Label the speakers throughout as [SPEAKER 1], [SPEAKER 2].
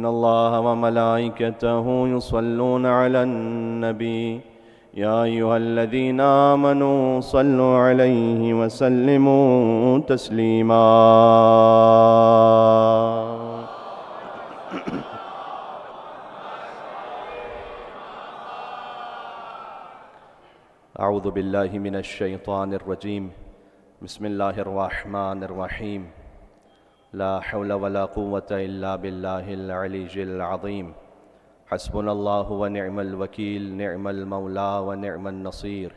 [SPEAKER 1] إن الله وملائكته يصلون على النبي يا أيها الذين آمنوا صلوا عليه وسلموا تسليما. أعوذ بالله من الشيطان الرجيم. بسم الله الرحمن الرحيم. لا حول ولا قوة إلا بالله العلي العظيم. حسبنا الله ونعم الوكيل، نعم المولى ونعم النصير،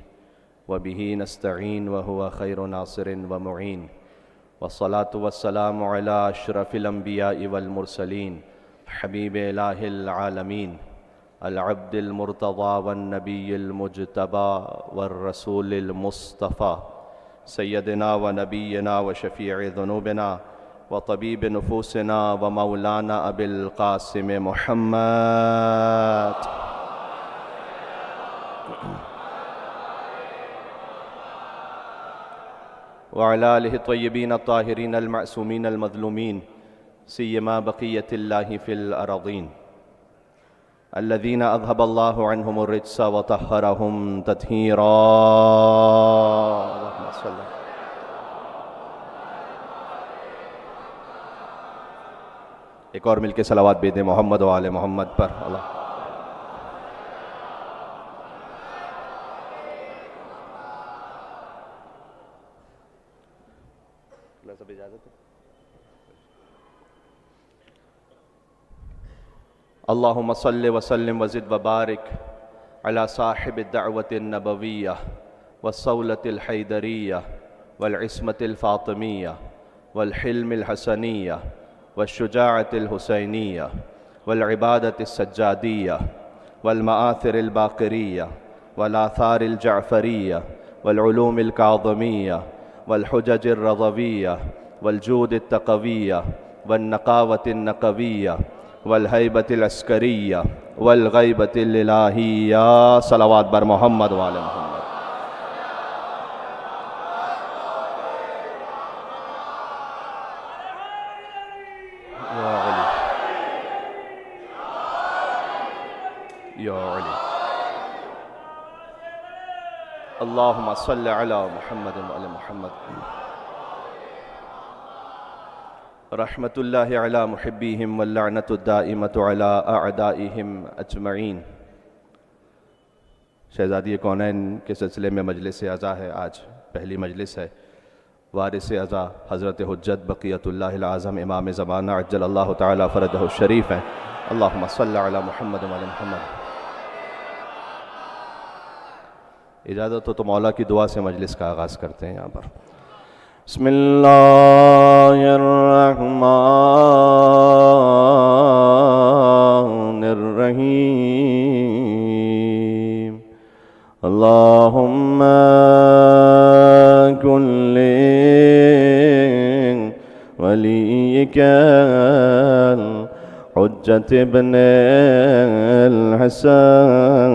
[SPEAKER 1] وبه نستعين وهو خير ناصر ومعين. والصلاة والسلام على أشرف الأنبياء والمرسلين حبيب إله العالمين العبد المرتضى والنبي المجتبى والرسول المصطفى سيدنا ونبينا وشفيع ذنوبنا وطبيب نفوسنا ومولانا أبي القاسم محمد وعلى آله الطيبين الطاهرين المعصومين المظلومين سيما بقية الله في الأراضين الذين أذهب الله عنهم الرجس وطهرهم تطهيرا. اللهم صل. ایک اور مل کے صلوات بھی دیں محمد و آل محمد پر. اللہ سب اجازت ہے. اللهم صل وسلم وزد وبارك على صاحب الدعوة النبوية والصولة الحيدرية والعصمة الفاطمية والحلم الحسنية والشجاعة الحسينية والعبادة السجادية والمآثر الباقرية والآثار الجعفرية والعلوم الكاظمية والحجج الرضوية والجود التقوية والنقاوة النقوية والهيبة العسكرية والغيبة الإلهية. صلوات بر محمد وآل محمد. يا علي يا علي. اللهم صل على محمد وآل محمد. رحمة الله على محبيهم واللعنة الدائمة على أعدائهم أجمعين. شہزادی کونین کے سلسلے میں مجلس عزا ہے. آج پہلی مجلس ہے. وارث عزا حضرت حجت بقیت اللہ العظم امام زمانہ عجل اللہ تعالی فرجہ الشریف ہیں. اللہم صل علی محمد و علی محمد. اجازت ہو تو مولا کی دعا سے مجلس کا آغاز کرتے ہیں. یہاں پر بسم اللہ الرحمن الرحیم. اللہم کن ولیک حجت ابن الحسن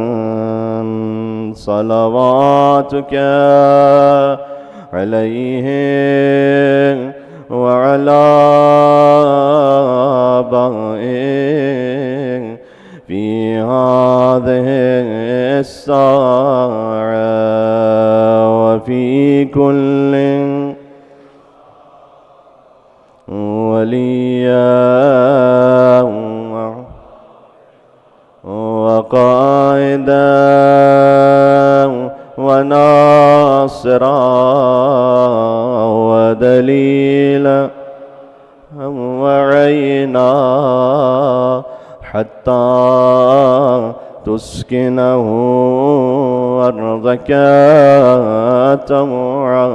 [SPEAKER 1] صلواتک علیہ وعلى آبائه في هذه الساعة وفي كل وليا وقائدا وناصرا ودليلا وعينا حتى تسكنه أرضك طوعا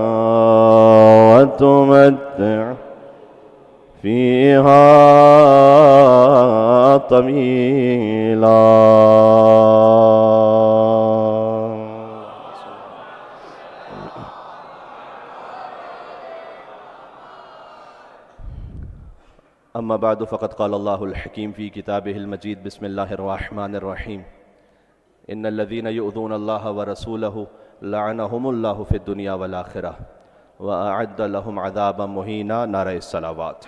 [SPEAKER 1] وتمتع فيها طويلا. أما بعد فقد قال الله الحكيم في كتابه المجيد بسم الله الرحمن الرحيم. إن الذين يؤذون الله ورسوله لعنهم الله في الدنيا والآخرة وأعد لهم عذابا مهينا. نعرہ الصلوات.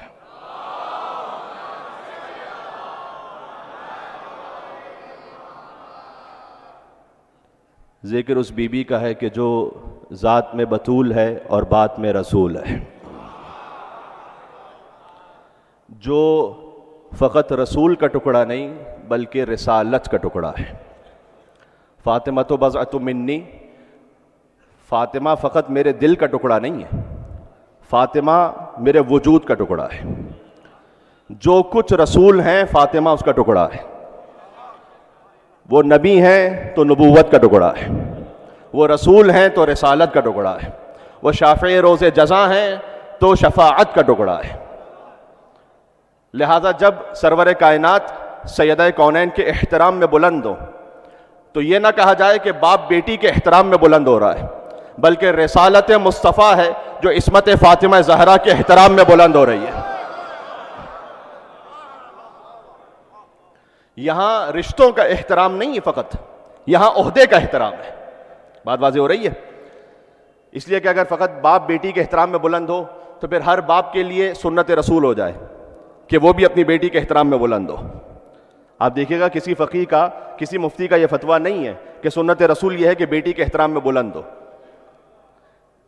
[SPEAKER 1] ذکر اس بی بی کا ہے کہ جو ذات میں بطول ہے اور بات میں رسول ہے، جو فقط رسول کا ٹکڑا نہیں بلکہ رسالت کا ٹکڑا ہے۔ فاطمہ تو بضعۃ منی، فاطمہ فقط میرے دل کا ٹکڑا نہیں ہے، فاطمہ میرے وجود کا ٹکڑا ہے۔ جو کچھ رسول ہیں فاطمہ اس کا ٹکڑا ہے، وہ نبی ہیں تو نبوت کا ٹکڑا ہے، وہ رسول ہیں تو رسالت کا ٹکڑا ہے، وہ شافع روز جزا ہیں تو شفاعت کا ٹکڑا ہے۔ لہذا جب سرور کائنات سیدہ کونین کے احترام میں بلند ہو تو یہ نہ کہا جائے کہ باپ بیٹی کے احترام میں بلند ہو رہا ہے، بلکہ رسالت مصطفیٰ ہے جو عصمت فاطمہ زہرا کے احترام میں بلند ہو رہی ہے۔ یہاں رشتوں کا احترام نہیں ہے، فقط یہاں عہدے کا احترام ہے۔ بات واضح ہو رہی ہے؟ اس لیے کہ اگر فقط باپ بیٹی کے احترام میں بلند ہو تو پھر ہر باپ کے لیے سنت رسول ہو جائے کہ وہ بھی اپنی بیٹی کے احترام میں بلند ہو۔ آپ دیکھیے گا کسی فقیہ کا، کسی مفتی کا یہ فتویٰ نہیں ہے کہ سنت رسول یہ ہے کہ بیٹی کے احترام میں بلند ہو۔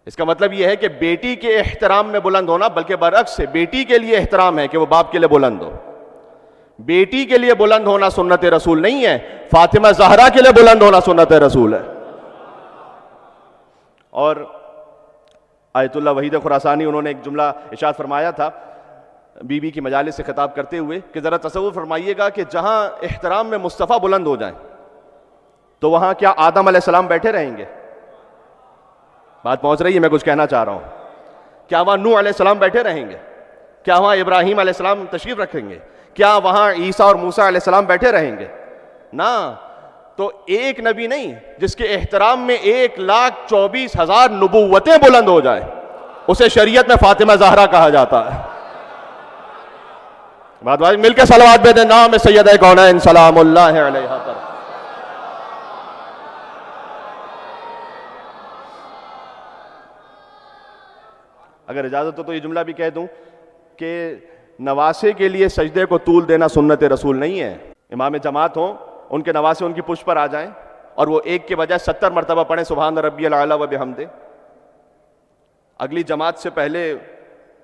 [SPEAKER 1] اس کا مطلب یہ ہے کہ بیٹی کے احترام میں بلند ہونا، بلکہ برعکس ہے، بیٹی کے لیے احترام ہے کہ وہ باپ کے لیے بلند ہو۔ بیٹی کے لیے بلند ہونا سنت رسول نہیں ہے، فاطمہ زہرا کے لیے بلند ہونا سنت رسول ہے۔ اور آیت اللہ وحید خراسانی انہوں نے ایک جملہ ارشاد فرمایا تھا بی بی کی مجالس سے خطاب کرتے ہوئے کہ ذرا تصور فرمائیے گا کہ جہاں احترام میں مصطفیٰ بلند ہو جائیں تو وہاں کیا آدم علیہ السلام بیٹھے رہیں گے؟ بات پہنچ رہی ہے؟ میں کچھ کہنا چاہ رہا ہوں۔ کیا وہاں نوح علیہ السلام بیٹھے رہیں گے؟ کیا وہاں ابراہیم علیہ السلام تشریف رکھیں گے؟ کیا وہاں عیسیٰ اور موسیٰ علیہ السلام بیٹھے رہیں گے؟ نہ۔ تو ایک نبی نہیں جس کے احترام میں 1,24,000 نبوتیں بلند ہو جائیں، اسے شریعت میں فاطمہ زہرا کہا جاتا ہے۔ بات بات مل کے صلوات دے دیں نام سیدہ کونین سلام اللہ علیہا پر۔ اگر اجازت ہو تو یہ جملہ بھی کہہ دوں کہ نواسے کے لیے سجدے کو طول دینا سنت رسول نہیں ہے۔ امام جماعت ہوں، ان کے نواسے ان کی پشت پر آ جائیں اور وہ ایک کے بجائے 70 مرتبہ پڑھیں سبحان ربی الاعلی و بحمدہ، اگلی جماعت سے پہلے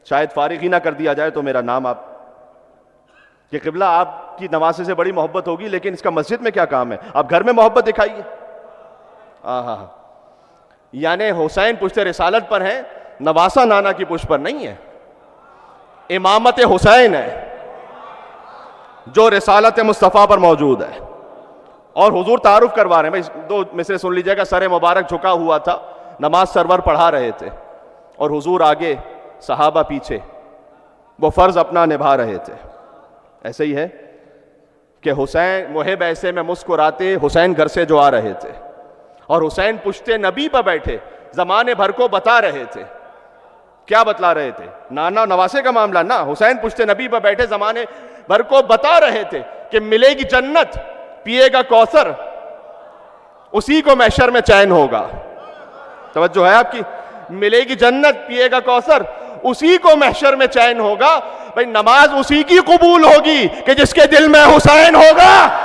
[SPEAKER 1] شاید فارغ ہی نہ کر دیا جائے تو میرا نام آپ کہ قبلہ آپ کی نواسے سے بڑی محبت ہوگی، لیکن اس کا مسجد میں کیا کام ہے؟ آپ گھر میں محبت دکھائیے۔ یعنی حسین پشت رسالت پر ہیں، نواسہ نانا کی پشت پر نہیں ہے۔ امامت حسین ہے جو رسالت مصطفیٰ پر موجود ہے۔ اور حضور تعارف کروا رہے ہیں، بھائی دو مصرے سن لیجئے گا۔ سر مبارک جھکا ہوا تھا، نماز سرور پڑھا رہے تھے اور حضور آگے، صحابہ پیچھے، وہ فرض اپنا نبھا رہے تھے۔ ایسے ہی ہے کہ حسین محب ایسے میں مسکراتے، حسین گھر سے جو آ رہے تھے، اور حسین پشت نبی پر بیٹھے زمانے بھر کو بتا رہے تھے۔ کیا بتلا رہے تھے؟ نانا نواسے کا معاملہ نہ، حسین پشت نبی پر بیٹھے زمانے بھر کو بتا رہے تھے کہ ملے گی جنت، پیے گا کوثر، اسی کو محشر میں چین ہوگا۔ توجہ ہے آپ کی؟ ملے گی جنت، پیے گا کوثر، اسی کو محشر میں چین ہوگا۔ بھئی نماز اسی کی قبول ہوگی کہ جس کے دل میں حسین ہوگا۔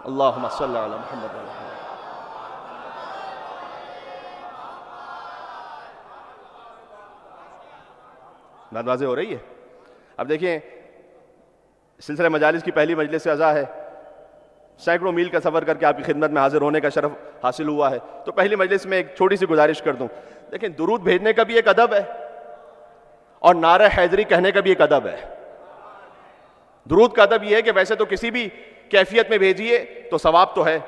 [SPEAKER 1] اللہم صلی علی محمد۔ بات واضح ہو رہی ہے؟ اب دیکھیں، سلسلہ مجالس کی پہلی مجلس سے عزا ہے، سینکڑوں میل کا سفر کر کے آپ کی خدمت میں حاضر ہونے کا شرف حاصل ہوا ہے، تو پہلی مجلس میں ایک چھوٹی سی گزارش کر دوں۔ دیکھیں، درود بھیجنے کا بھی ایک ادب ہے اور نعرہ حیدری کہنے کا بھی ایک ادب ہے۔ درود کا ادب یہ ہے کہ ویسے تو کسی بھی کیفیت میں بھیجیے تو ثواب تو ہے،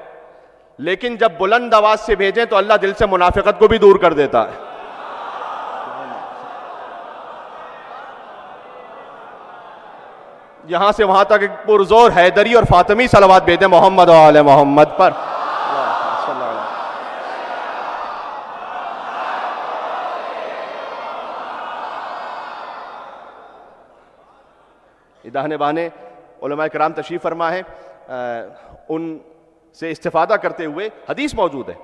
[SPEAKER 1] لیکن جب بلند آواز سے بھیجیں تو اللہ دل سے منافقت کو بھی دور کر دیتا ہے۔ یہاں سے وہاں تک ایک پرزور حیدری اور فاطمی صلوات بھیجیں محمد و آل محمد پر۔ داہنے بانے علماء کرام تشریف فرما ہے، ان سے استفادہ کرتے ہوئے حدیث موجود ہے،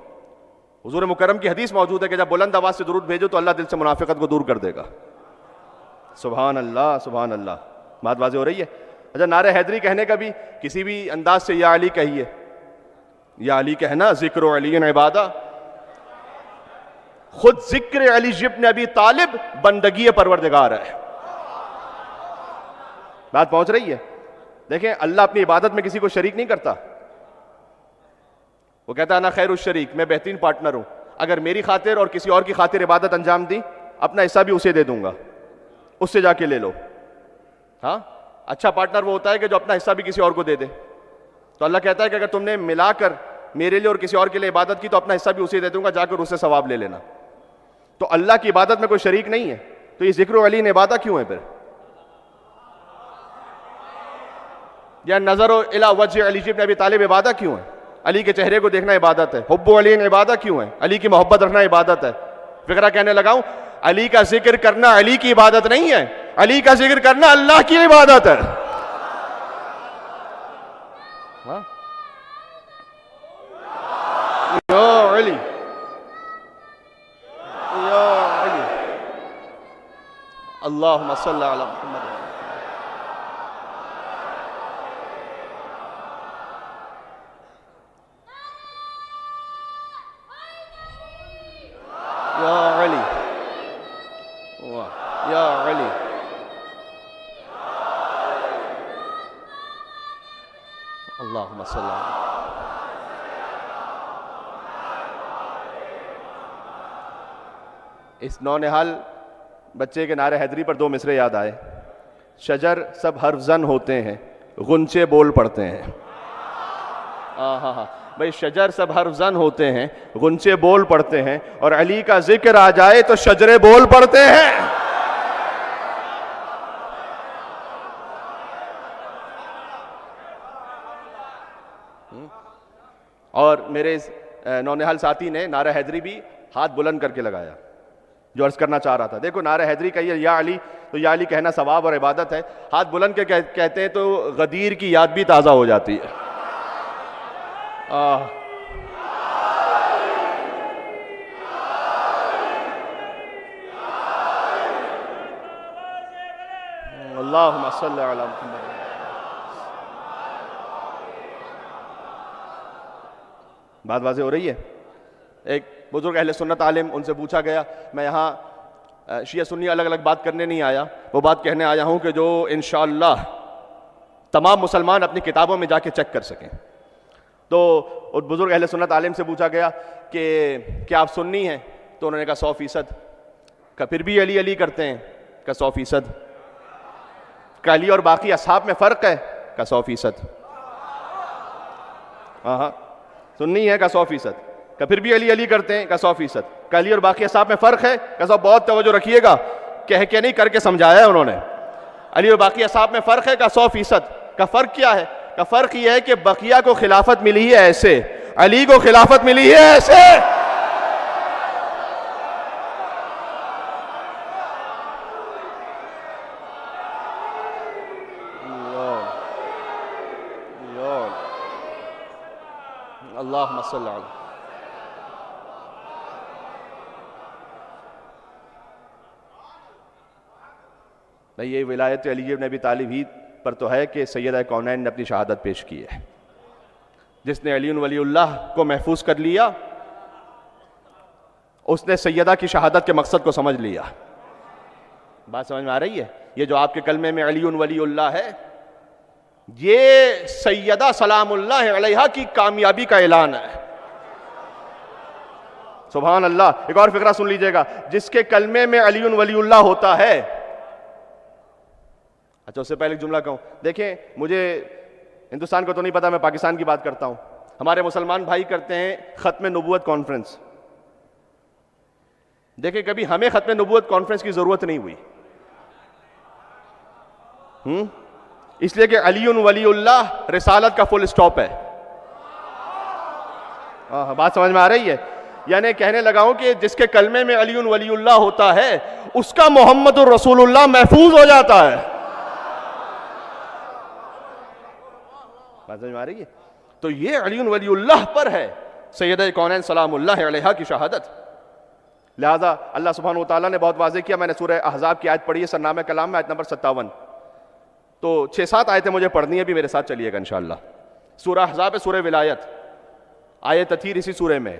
[SPEAKER 1] حضور مکرم کی حدیث موجود ہے کہ جب بلند آواز سے درود بھیجو تو اللہ دل سے منافقت کو دور کر دے گا. سبحان اللہ سبحان اللہ. بات واضح ہو رہی ہے. اچھا، نعرہ حیدری کہنے کا بھی کسی بھی انداز سے یا علی کہیے، یا علی کہنا ذکر علی عبادہ، خود ذکر علی ابن ابی طالب بندگی پروردگار ہے. بات پہنچ رہی ہے؟ دیکھیں اللہ اپنی عبادت میں کسی کو شریک نہیں کرتا. وہ کہتا ہے انا خیر الشریک، میں بہترین پارٹنر ہوں. اگر میری خاطر اور کسی اور کی خاطر عبادت انجام دی، اپنا حصہ بھی اسے دے دوں گا، اس سے جا کے لے لو. ہاں، اچھا پارٹنر وہ ہوتا ہے کہ جو اپنا حصہ بھی کسی اور کو دے دے. تو اللہ کہتا ہے کہ اگر تم نے ملا کر میرے لیے اور کسی اور کے لیے عبادت کی تو اپنا حصہ بھی اسے دے دوں گا، جا کر اسے ثواب لے لینا. تو اللہ کی عبادت میں کوئی شریک نہیں ہے، تو یہ ذکر علی عبادہ کیوں ہے پھر؟ یا نظر الی وجہ علی ابن ابی طالب عبادہ کیوں ہے؟ علی کے چہرے کو دیکھنا عبادت ہے. حب علی عبادہ کیوں ہے؟ علی کی محبت رکھنا عبادت ہے. فقرہ کہنے لگا ہوں، علی کا ذکر کرنا علی کی عبادت نہیں ہے، علی کا ذکر کرنا اللہ کی عبادت ہے. یا علی یا علی اللہم صلی علی محمد. یا علی یا علی اللہم صلی علی. اس نونہال بچے کے نعرہ حیدری پر دو مصرے یاد آئے. شجر سب حرف زن ہوتے ہیں، غنچے بول پڑتے ہیں. ہاں بھئی، شجر سب حرف زن ہوتے ہیں، غنچے بول پڑتے ہیں، اور علی کا ذکر آ جائے تو شجرے بول پڑتے ہیں. اور میرے نونہال ساتھی نے نعرہ حیدری بھی ہاتھ بلند کر کے لگایا، جو عرض کرنا چاہ رہا تھا. دیکھو نعرہ حیدری کہیے یا علی، تو یا علی کہنا ثواب اور عبادت ہے. ہاتھ بلند کے کہتے ہیں تو غدیر کی یاد بھی تازہ ہو جاتی ہے. اللہم صلی علی محمد. بات واضح ہو رہی ہے؟ ایک بزرگ اہل سنت عالم، ان سے پوچھا گیا، میں یہاں شیعہ سنی الگ الگ بات کرنے نہیں آیا، وہ بات کہنے آیا ہوں کہ جو انشاءاللہ تمام مسلمان اپنی کتابوں میں جا کے چیک کر سکیں. تو اس بزرگ اہل سنت عالم سے پوچھا گیا کہ کیا آپ سنی ہیں؟ تو انہوں نے کہا 100%. کہ پھر بھی علی علی کرتے ہیں؟ کہ 100%. کہ علی اور باقی اصحاب میں فرق ہے؟ کہ 100%. ہاں سنی ہے؟ کہ 100%. کہ پھر بھی علی علی کرتے ہیں؟ کہ 100%. کہ علی اور باقی اصحاب میں فرق ہے؟ کہ صاحب بہت توجہ رکھیے گا، کہہ کے نہیں کر کے سمجھایا ہے انہوں نے. علی اور باقی اصحاب میں فرق ہے؟ کہ 100%. کا فرق کیا ہے؟ کا فرق یہ ہے کہ بقیہ کو خلافت ملی ہے ایسے، علی کو خلافت ملی ہے ایسے. اللہم صلی علی. بھئی یہ ولایت علی ابن ابی طالب ہی پر تو ہے کہ سیدہ کونین نے اپنی شہادت پیش کی ہے. جس نے علی ولی اللہ کو محفوظ کر لیا، اس نے سیدہ کی شہادت کے مقصد کو سمجھ لیا. بات سمجھ میں آ رہی ہے؟ یہ جو آپ کے کلمے میں علی ولی اللہ ہے، یہ سیدہ سلام اللہ علیہا کی کامیابی کا اعلان ہے. سبحان اللہ. ایک اور فقرہ سن لیجئے گا، جس کے کلمے میں علی ولی اللہ ہوتا ہے. اچھا اس سے پہلے ایک جملہ کہوں، دیکھیں مجھے ہندوستان کو تو نہیں پتا، میں پاکستان کی بات کرتا ہوں. ہمارے مسلمان بھائی کرتے ہیں ختم نبوت کانفرنس. دیکھیں کبھی ہمیں ختم نبوت کانفرنس کی ضرورت نہیں ہوئی، اس لیے کہ علی ولی اللہ رسالت کا فل سٹاپ ہے. بات سمجھ میں آ رہی ہے؟ یعنی کہنے لگا ہوں کہ جس کے کلمے میں علی ولی اللہ ہوتا ہے، اس کا محمد الرسول اللہ محفوظ ہو جاتا ہے. بات سمجھ میں آ رہی ہے؟ تو یہ علی ولی اللہ پر ہے سیدہ کونین سلام اللہ علیہا کی شہادت. لہذا اللہ سبحانہ و تعالیٰ نے بہت واضح کیا. میں نے سورہ احزاب کی آیت پڑھی ہے سرنامہ کلام میں، آیت نمبر 57. تو 6-7 آیتیں مجھے پڑھنی ہیں، بھی میرے ساتھ چلیے گا انشاءاللہ. سورہ احزاب ہے، سورہ ولایت، آیت تطہیر اسی سورہ میں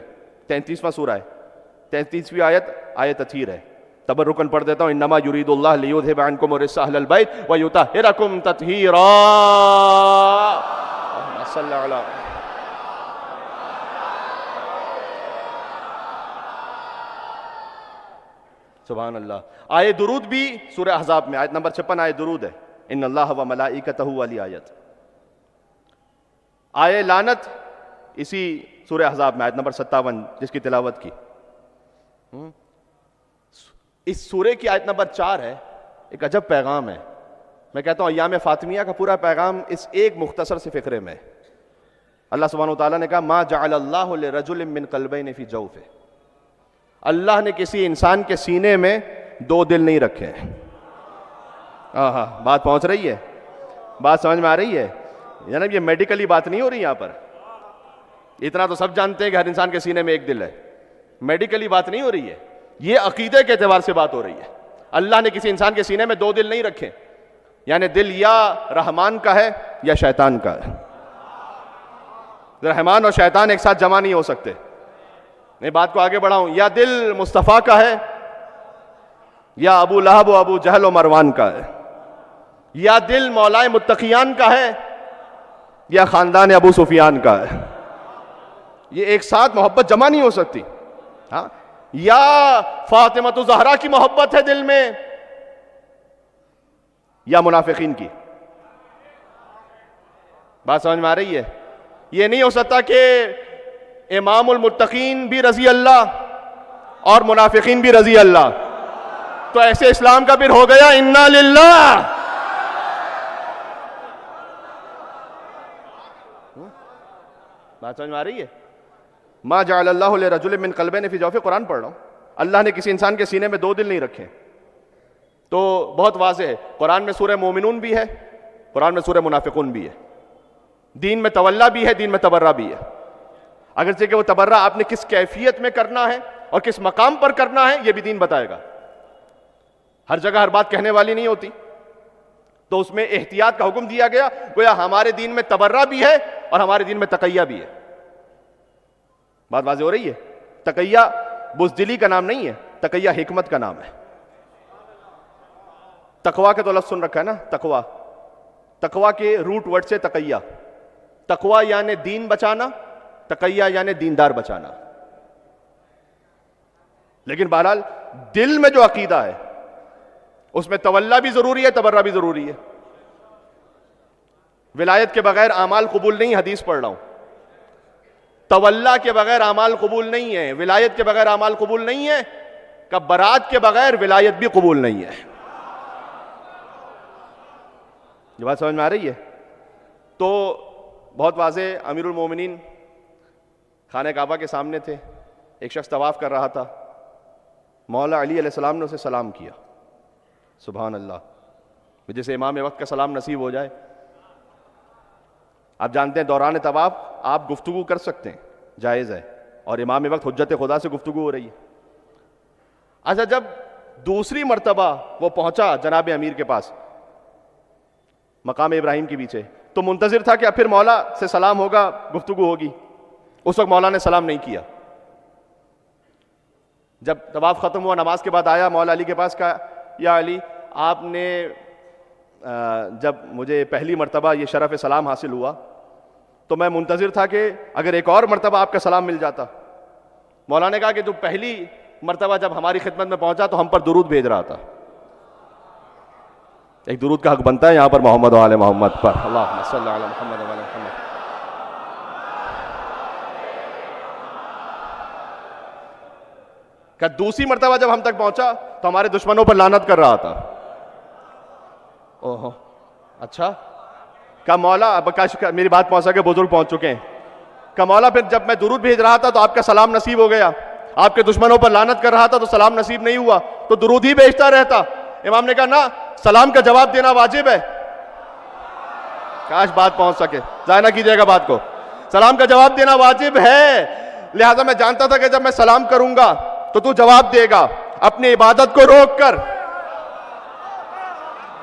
[SPEAKER 1] 33واں سورہ ہے، 33ویں آیت آیت تطہیر ہے. تبرکن پڑھ دیتا ہوں. انما یرید اللہ لیذھب عنکم الرجس اہل البیت ویطہرکم تطہیرا. صلی اللہ علیہ سبحان اللہ. آیت درود بھی سورہ احزاب میں آیت نمبر 56 آیت درود ہے. ان اللہ و ملائکتہ والی آیت. آیت لعنت اسی سورہ احزاب میں آیت نمبر 57 جس کی تلاوت کی. اس سورہ کی آیت نمبر 4 ہے. ایک عجب پیغام ہے. میں کہتا ہوں ایام فاطمیہ کا پورا پیغام اس ایک مختصر سے فقرے میں. اللہ سبحانہ و تعالیٰ نے کہا ما جعل اللہ لرجل من قلبین فی جوفہ. اللہ نے کسی انسان کے سینے میں 2 دل نہیں رکھے ہیں. بات پہنچ رہی ہے؟ بات سمجھ میں آ رہی ہے؟ جناب یہ میڈیکلی بات نہیں ہو رہی یہاں پر. اتنا تو سب جانتے ہیں کہ ہر انسان کے سینے میں 1 دل ہے. میڈیکلی بات نہیں ہو رہی ہے، یہ عقیدے کے اعتبار سے بات ہو رہی ہے. اللہ نے کسی انسان کے سینے میں 2 دل نہیں رکھے، یعنی دل یا رحمان کا ہے یا شیطان کا ہے. رحمان اور شیطان ایک ساتھ جمع نہیں ہو سکتے. میں بات کو آگے بڑھاؤں. یا دل مصطفیٰ کا ہے یا ابو لہب و ابو جہل و مروان کا ہے. یا دل مولائے متقیان کا ہے یا خاندان ابو سفیان کا ہے. یہ ایک ساتھ محبت جمع نہیں ہو سکتی. ہاں، یا فاطمہ زہرا کی محبت ہے دل میں یا منافقین کی. بات سمجھ میں آ رہی ہے؟ یہ نہیں ہو سکتا کہ امام المتقین بھی رضی اللہ اور منافقین بھی رضی اللہ. تو ایسے اسلام کا پھر ہو گیا انا للہ. بات سمجھ میں آ رہی ہے؟ ما جعل اللہ لرجل من قلبین فی جوفہ. قرآن پڑھ رہا ہوں. اللہ نے کسی انسان کے سینے میں 2 دل نہیں رکھے. تو بہت واضح ہے. قرآن میں سورہ مومنون بھی ہے، قرآن میں سورہ منافقون بھی ہے. دین میں تولا بھی ہے، دین میں تبرہ بھی ہے. اگرچہ کہ وہ تبرہ آپ نے کس کیفیت میں کرنا ہے اور کس مقام پر کرنا ہے یہ بھی دین بتائے گا. ہر جگہ ہر بات کہنے والی نہیں ہوتی، تو اس میں احتیاط کا حکم دیا گیا. گویا ہمارے دین میں تبرہ بھی ہے اور ہمارے دین میں تقیہ بھی ہے. بات واضح ہو رہی ہے؟ تقیہ بزدلی کا نام نہیں ہے، تقیہ حکمت کا نام ہے. تقوی کا تو لفظ سن رکھا ہے نا، تقوی. تقوی کے روٹ ورڈ سے تقیہ. تقوی یعنی دین بچانا، تقیہ یعنی دیندار بچانا. لیکن بہرحال دل میں جو عقیدہ ہے اس میں تولا بھی ضروری ہے، تبرہ بھی ضروری ہے. ولایت کے بغیر اعمال قبول نہیں. حدیث پڑھ رہا ہوں. تولا کے بغیر اعمال قبول نہیں ہے، ولایت کے بغیر اعمال قبول نہیں ہے، کہ برات کے بغیر ولایت بھی قبول نہیں ہے. یہ بات سمجھ میں آ رہی ہے؟ تو بہت واضح. امیر المومنین خانہ کعبہ کے سامنے تھے. ایک شخص طواف کر رہا تھا. مولا علی علیہ السلام نے اسے سلام کیا. سبحان اللہ. جسے امام وقت کا سلام نصیب ہو جائے. آپ جانتے ہیں دوران طواف آپ گفتگو کر سکتے ہیں، جائز ہے، اور امام وقت حجت خدا سے گفتگو ہو رہی ہے. اچھا، جب دوسری مرتبہ وہ پہنچا جناب امیر کے پاس مقام ابراہیم کے پیچھے، تو منتظر تھا کہ اب پھر مولا سے سلام ہوگا، گفتگو ہوگی. اس وقت مولا نے سلام نہیں کیا. جب طواف ختم ہوا، نماز کے بعد آیا مولا علی کے پاس، کہا یا علی، آپ نے جب مجھے پہلی مرتبہ یہ شرف سلام حاصل ہوا تو میں منتظر تھا کہ اگر ایک اور مرتبہ آپ کا سلام مل جاتا. مولا نے کہا کہ جو پہلی مرتبہ جب ہماری خدمت میں پہنچا تو ہم پر درود بھیج رہا تھا. ایک درود کا حق بنتا ہے یہاں پر محمد و آل محمد پر. اللہم صلی علی محمد و آل محمد. کہ دوسری مرتبہ جب ہم تک پہنچا تو ہمارے دشمنوں پر لعنت کر رہا تھا. اوہو، اچھا. کہ مولا، میری بات پہنچ سکے، بزرگ پہنچ چکے ہیں. کہ مولا پھر جب میں درود بھیج رہا تھا تو آپ کا سلام نصیب ہو گیا، آپ کے دشمنوں پر لعنت کر رہا تھا تو سلام نصیب نہیں ہوا، تو درود ہی بھیجتا رہتا. امام نے کہا نا، سلام کا جواب دینا واجب ہے. کاش بات پہنچ سکے. ضائع نہ کیجیے گا بات کو. سلام کا جواب دینا واجب ہے, لہذا میں جانتا تھا کہ جب میں سلام کروں گا تو تو جواب دے گا اپنی عبادت کو روک کر.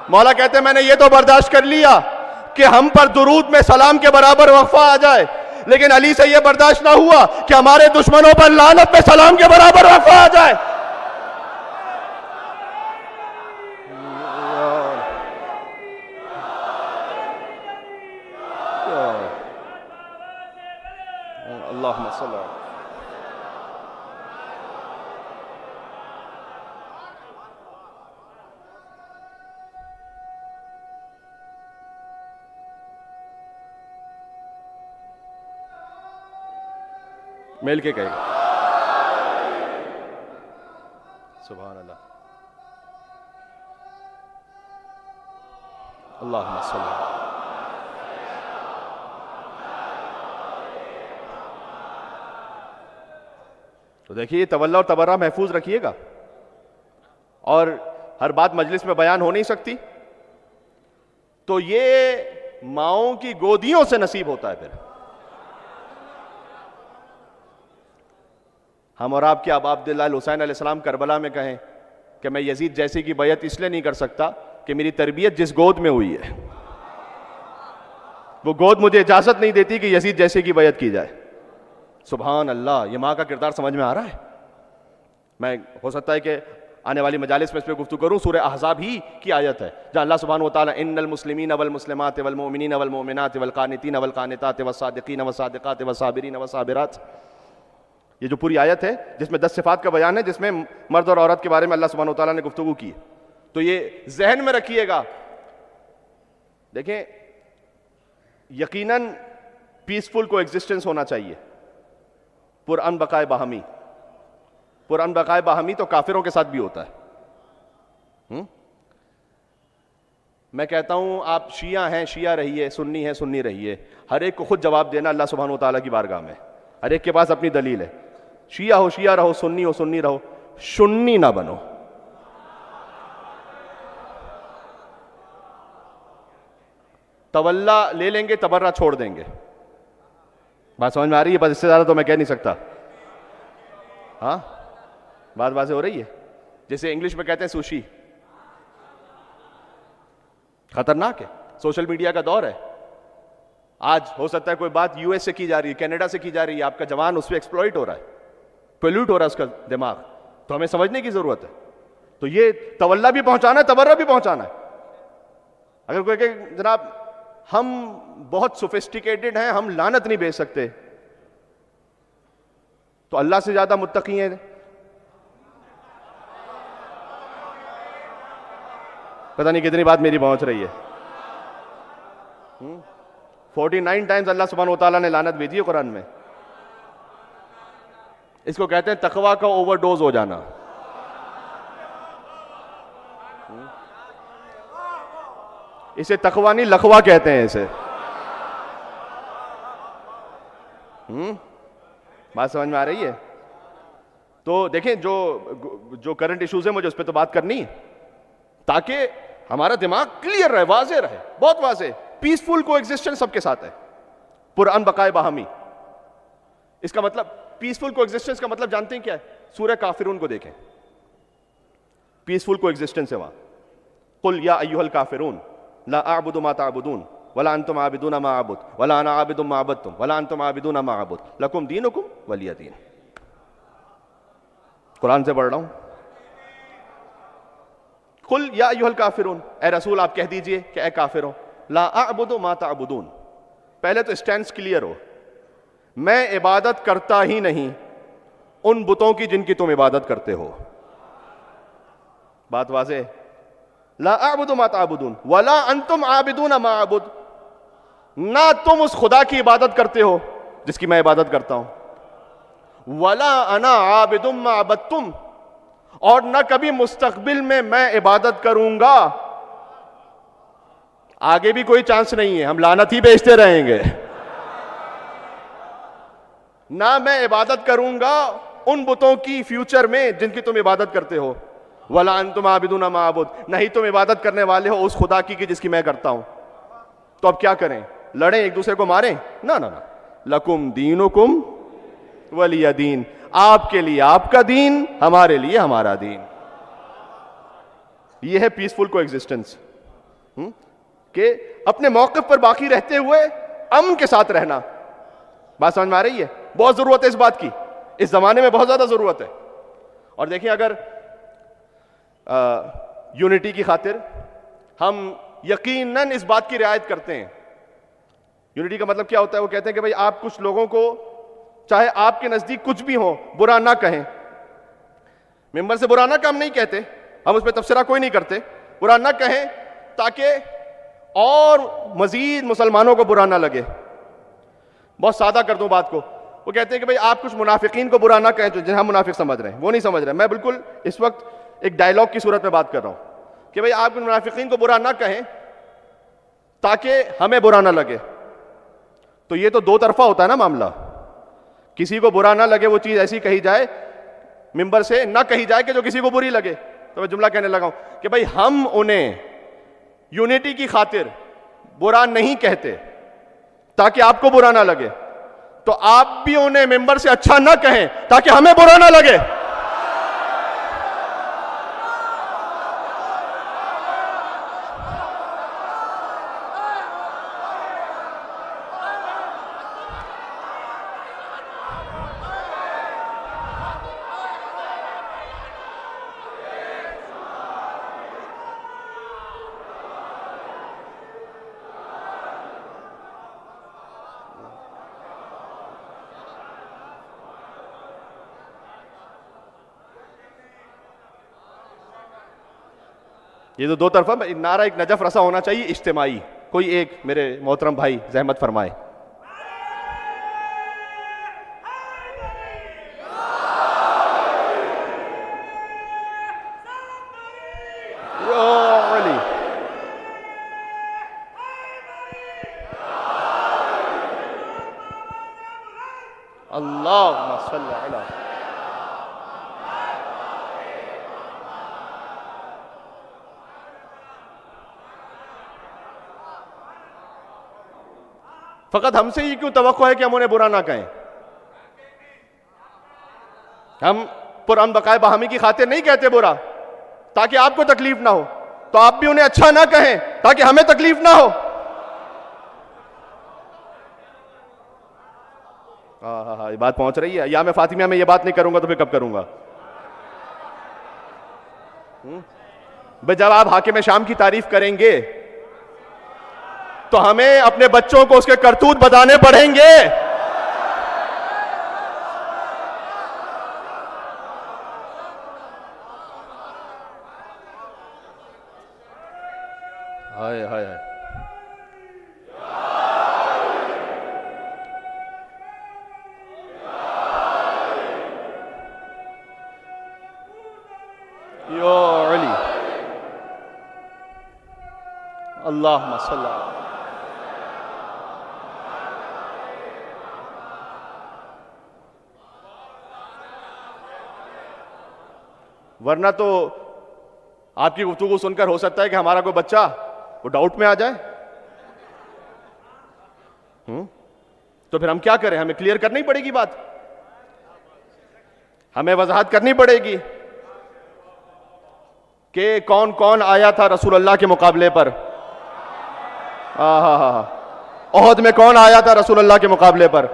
[SPEAKER 1] مولا کہتے ہیں میں نے یہ تو برداشت کر لیا کہ ہم پر درود میں سلام کے برابر وقفہ آ جائے, لیکن علی سے یہ برداشت نہ ہوا کہ ہمارے دشمنوں پر لعنت میں سلام کے برابر وقفہ آ جائے. اللہم صلی اللہ. مل کے کہے گا سبحان اللہ. اللہم صلی اللہ. تو دیکھیے تولا اور تبرہ محفوظ رکھیے گا, اور ہر بات مجلس میں بیان ہو نہیں سکتی, تو یہ ماؤں کی گودیوں سے نصیب ہوتا ہے. پھر ہم اور آپ کے اب عبداللہ الحسین علیہ السلام کربلا میں کہیں کہ میں یزید جیسے کی بیعت اس لیے نہیں کر سکتا کہ میری تربیت جس گود میں ہوئی ہے وہ گود مجھے اجازت نہیں دیتی کہ یزید جیسے کی بیعت کی جائے. سبحان اللہ. یہ ماں کا کردار سمجھ میں آ رہا ہے. میں ہو سکتا ہے کہ آنے والی مجالس میں اس پہ گفتگو کروں. سورہ احزاب ہی کی آیت ہے جہاں اللہ سبحانہ و تعالیٰ ان المسلمین والمسلمات والمؤمنین والمؤمنات والقانتین والقانتات والصادقین والصادقات والصابرین والصابرات, یہ جو پوری آیت ہے جس میں 10 صفات کا بیان ہے, جس میں مرد اور عورت کے بارے میں اللہ سبحانہ و تعالیٰ نے گفتگو کی, تو یہ ذہن میں رکھیے گا. دیکھیں یقیناً پیسفل کو ایگزسٹنس ہونا چاہیے, پرامن بقائے باہمی. پرامن بقائے باہمی تو کافروں کے ساتھ بھی ہوتا ہے. میں کہتا ہوں آپ شیعہ ہیں شیعہ رہیے, سنی ہیں سنی رہیے, ہر ایک کو خود جواب دینا اللہ سبحانہ و تعالیٰ کی بارگاہ میں. ہر ایک کے پاس اپنی دلیل ہے. شیعہ ہو شیعہ رہو, سنی ہو سنی رہو, سنی نہ بنو. تولا لے لیں گے, تبرہ چھوڑ دیں گے. بات سمجھ میں آ رہی ہے؟ بس اس سے زیادہ تو میں کہہ نہیں سکتا. ہاں بات واضح ہو رہی ہے. جیسے انگلش میں کہتے ہیں سوشی, خطرناک ہے. سوشل میڈیا کا دور ہے. آج ہو سکتا ہے کوئی بات یو ایس سے کی جا رہی ہے, کینیڈا سے کی جا رہی ہے, آپ کا جوان اس پہ ایکسپلوئٹ ہو رہا ہے, پولیوٹ ہو رہا ہے اس کا دماغ, تو ہمیں سمجھنے کی ضرورت ہے. تو یہ تولا بھی پہنچانا ہے, تبرہ بھی پہنچانا ہے. اگر کوئی کہ جناب ہم بہت سوفسٹیکیٹڈ ہیں, ہم لعنت نہیں بھیج سکتے, تو اللہ سے زیادہ متقی ہیں. پتہ نہیں کتنی بات میری پہنچ رہی ہے. 49 ٹائمز اللہ سبحانہ و تعالیٰ نے لعنت بھیجی ہے قرآن میں. اس کو کہتے ہیں تقویٰ کا اوور ڈوز ہو جانا. اسے تقویٰ نہیں لقوہ کہتے ہیں اسے. بات سمجھ میں آ رہی ہے؟ تو دیکھیں جو کرنٹ ایشوز ہیں مجھے اس پہ تو بات کرنی ہے تاکہ ہمارا دماغ کلیئر رہے, واضح رہے, بہت واضح. پیسفل کو ایگزسٹنس سب کے ساتھ ہے, پرامن بقائے باہمی. اس کا مطلب پیسفل کو ایگزسٹنس کا مطلب جانتے ہیں کیا ہے؟ سورہ کافرون کو دیکھیں, پیسفل کو ایگزسٹنس ہے وہاں. قل یا ایھا الکافرون لا اعبد ما تعبدون ولا انتم عابدون ما اعبد ولا انا عابد ما عبدتم ولا انتم عابدون ما اعبد لکم دینکم ولی دین. قرآن سے پڑھ رہا ہوں. قل یا ایھا الکافرون, اے رسول آپ کہہ دیجئے کہ اے کافروں, لا اعبد ما تعبدون, پہلے تو اسٹینڈس کلیئر ہو, میں عبادت کرتا ہی نہیں ان بتوں کی جن کی تم عبادت کرتے ہو. بات واضح. لا اعبد ما تعبدون ولا انتم عابدون ما اعبد, نہ تم اس خدا کی عبادت کرتے ہو جس کی میں عبادت کرتا ہوں, ولا انا عابد ما عبدتم, اور نہ کبھی مستقبل میں عبادت کروں گا. آگے بھی کوئی چانس نہیں ہے, ہم لعنت ہی بیچتے رہیں گے. نہ میں عبادت کروں گا ان بتوں کی فیوچر میں جن کی تم عبادت کرتے ہو. ولا انتم عابدون ما اعبد, نہیں تم عبادت کرنے والے ہو اس خدا کی جس کی میں کرتا ہوں.
[SPEAKER 2] تو اب کیا کریں؟ لڑیں، ایک دوسرے کو ماریں؟ نہ نہ نہ، لکم دینکم ولی دین، آپ کے لیے آپ کا دین، ہمارے لیے ہمارا دین. یہ ہے پیسفل کو ایگزسٹنس، کہ اپنے موقف پر باقی رہتے ہوئے امن کے ساتھ رہنا. بات سمجھ میں آ رہی ہے؟ بہت ضرورت ہے اس بات کی، اس زمانے میں بہت زیادہ ضرورت ہے. اور دیکھیں اگر یونٹی کی خاطر ہم یقیناً اس بات کی رعایت کرتے ہیں. یونٹی کا مطلب کیا ہوتا ہے؟ وہ کہتے ہیں کہ بھئی آپ کچھ لوگوں کو چاہے آپ کے نزدیک کچھ بھی ہو برا نہ کہیں. ممبر سے برا نہ کہا ہم نہیں کہتے، ہم اس پہ تبصرہ کوئی نہیں کرتے، برا نہ کہیں تاکہ اور مزید مسلمانوں کو برا نہ لگے. بہت سادہ کر دوں بات کو، وہ کہتے ہیں کہ بھئی آپ کچھ منافقین کو برا نہ کہیں جو جنہیں ہم منافق سمجھ رہے ہیں، وہ نہیں سمجھ رہے. میں بالکل اس وقت ایک ڈائلاگ کی صورت میں بات کر رہا ہوں کہ بھئی آپ کچھ منافقین کو برا نہ کہیں تاکہ ہمیں برا نہ لگے. تو یہ تو دو طرفہ ہوتا ہے نا معاملہ. کسی کو برا نہ لگے وہ چیز ایسی کہی جائے ممبر سے، نہ کہی جائے کہ جو کسی کو بری لگے. تو میں جملہ کہنے لگا ہوں کہ بھئی ہم انہیں یونٹی کی خاطر برا نہیں کہتے تاکہ آپ کو برا نہ لگے، تو آپ بھی انہیں ممبر سے اچھا نہ کہیں تاکہ ہمیں برا نہ لگے. یہ تو دو طرفہ نعرہ ایک نجف رسا ہونا چاہیے اجتماعی. کوئی ایک میرے محترم بھائی زحمت فرمائے. اللہم صلی علی. فقط ہم سے یہ کیوں توقع ہے کہ ہم انہیں برا نہ کہیں؟ ہم پرامن بقائے باہمی کی خاطر نہیں کہتے برا تاکہ آپ کو تکلیف نہ ہو، تو آپ بھی انہیں اچھا نہ کہیں تاکہ ہمیں تکلیف نہ ہو. ہاں یہ بات پہنچ رہی ہے. یا میں فاطمیہ میں یہ بات نہیں کروں گا تو پھر کب کروں گا؟ جب آپ حاکم شام کی تعریف کریں گے تو ہمیں اپنے بچوں کو اس کے کرتوت بتانے پڑیں گے. ہائے ہائے ہائے. یا علی اللہم صلی اللہ. ورنہ تو آپ کی گفتگو سن کر ہو سکتا ہے کہ ہمارا کوئی بچہ وہ ڈاؤٹ میں آ جائے. تو پھر ہم کیا کریں؟ ہمیں کلیئر کرنی پڑے گی بات، ہمیں وضاحت کرنی پڑے گی کہ کون کون آیا تھا رسول اللہ کے مقابلے پر. احد میں کون آیا تھا رسول اللہ کے مقابلے پر؟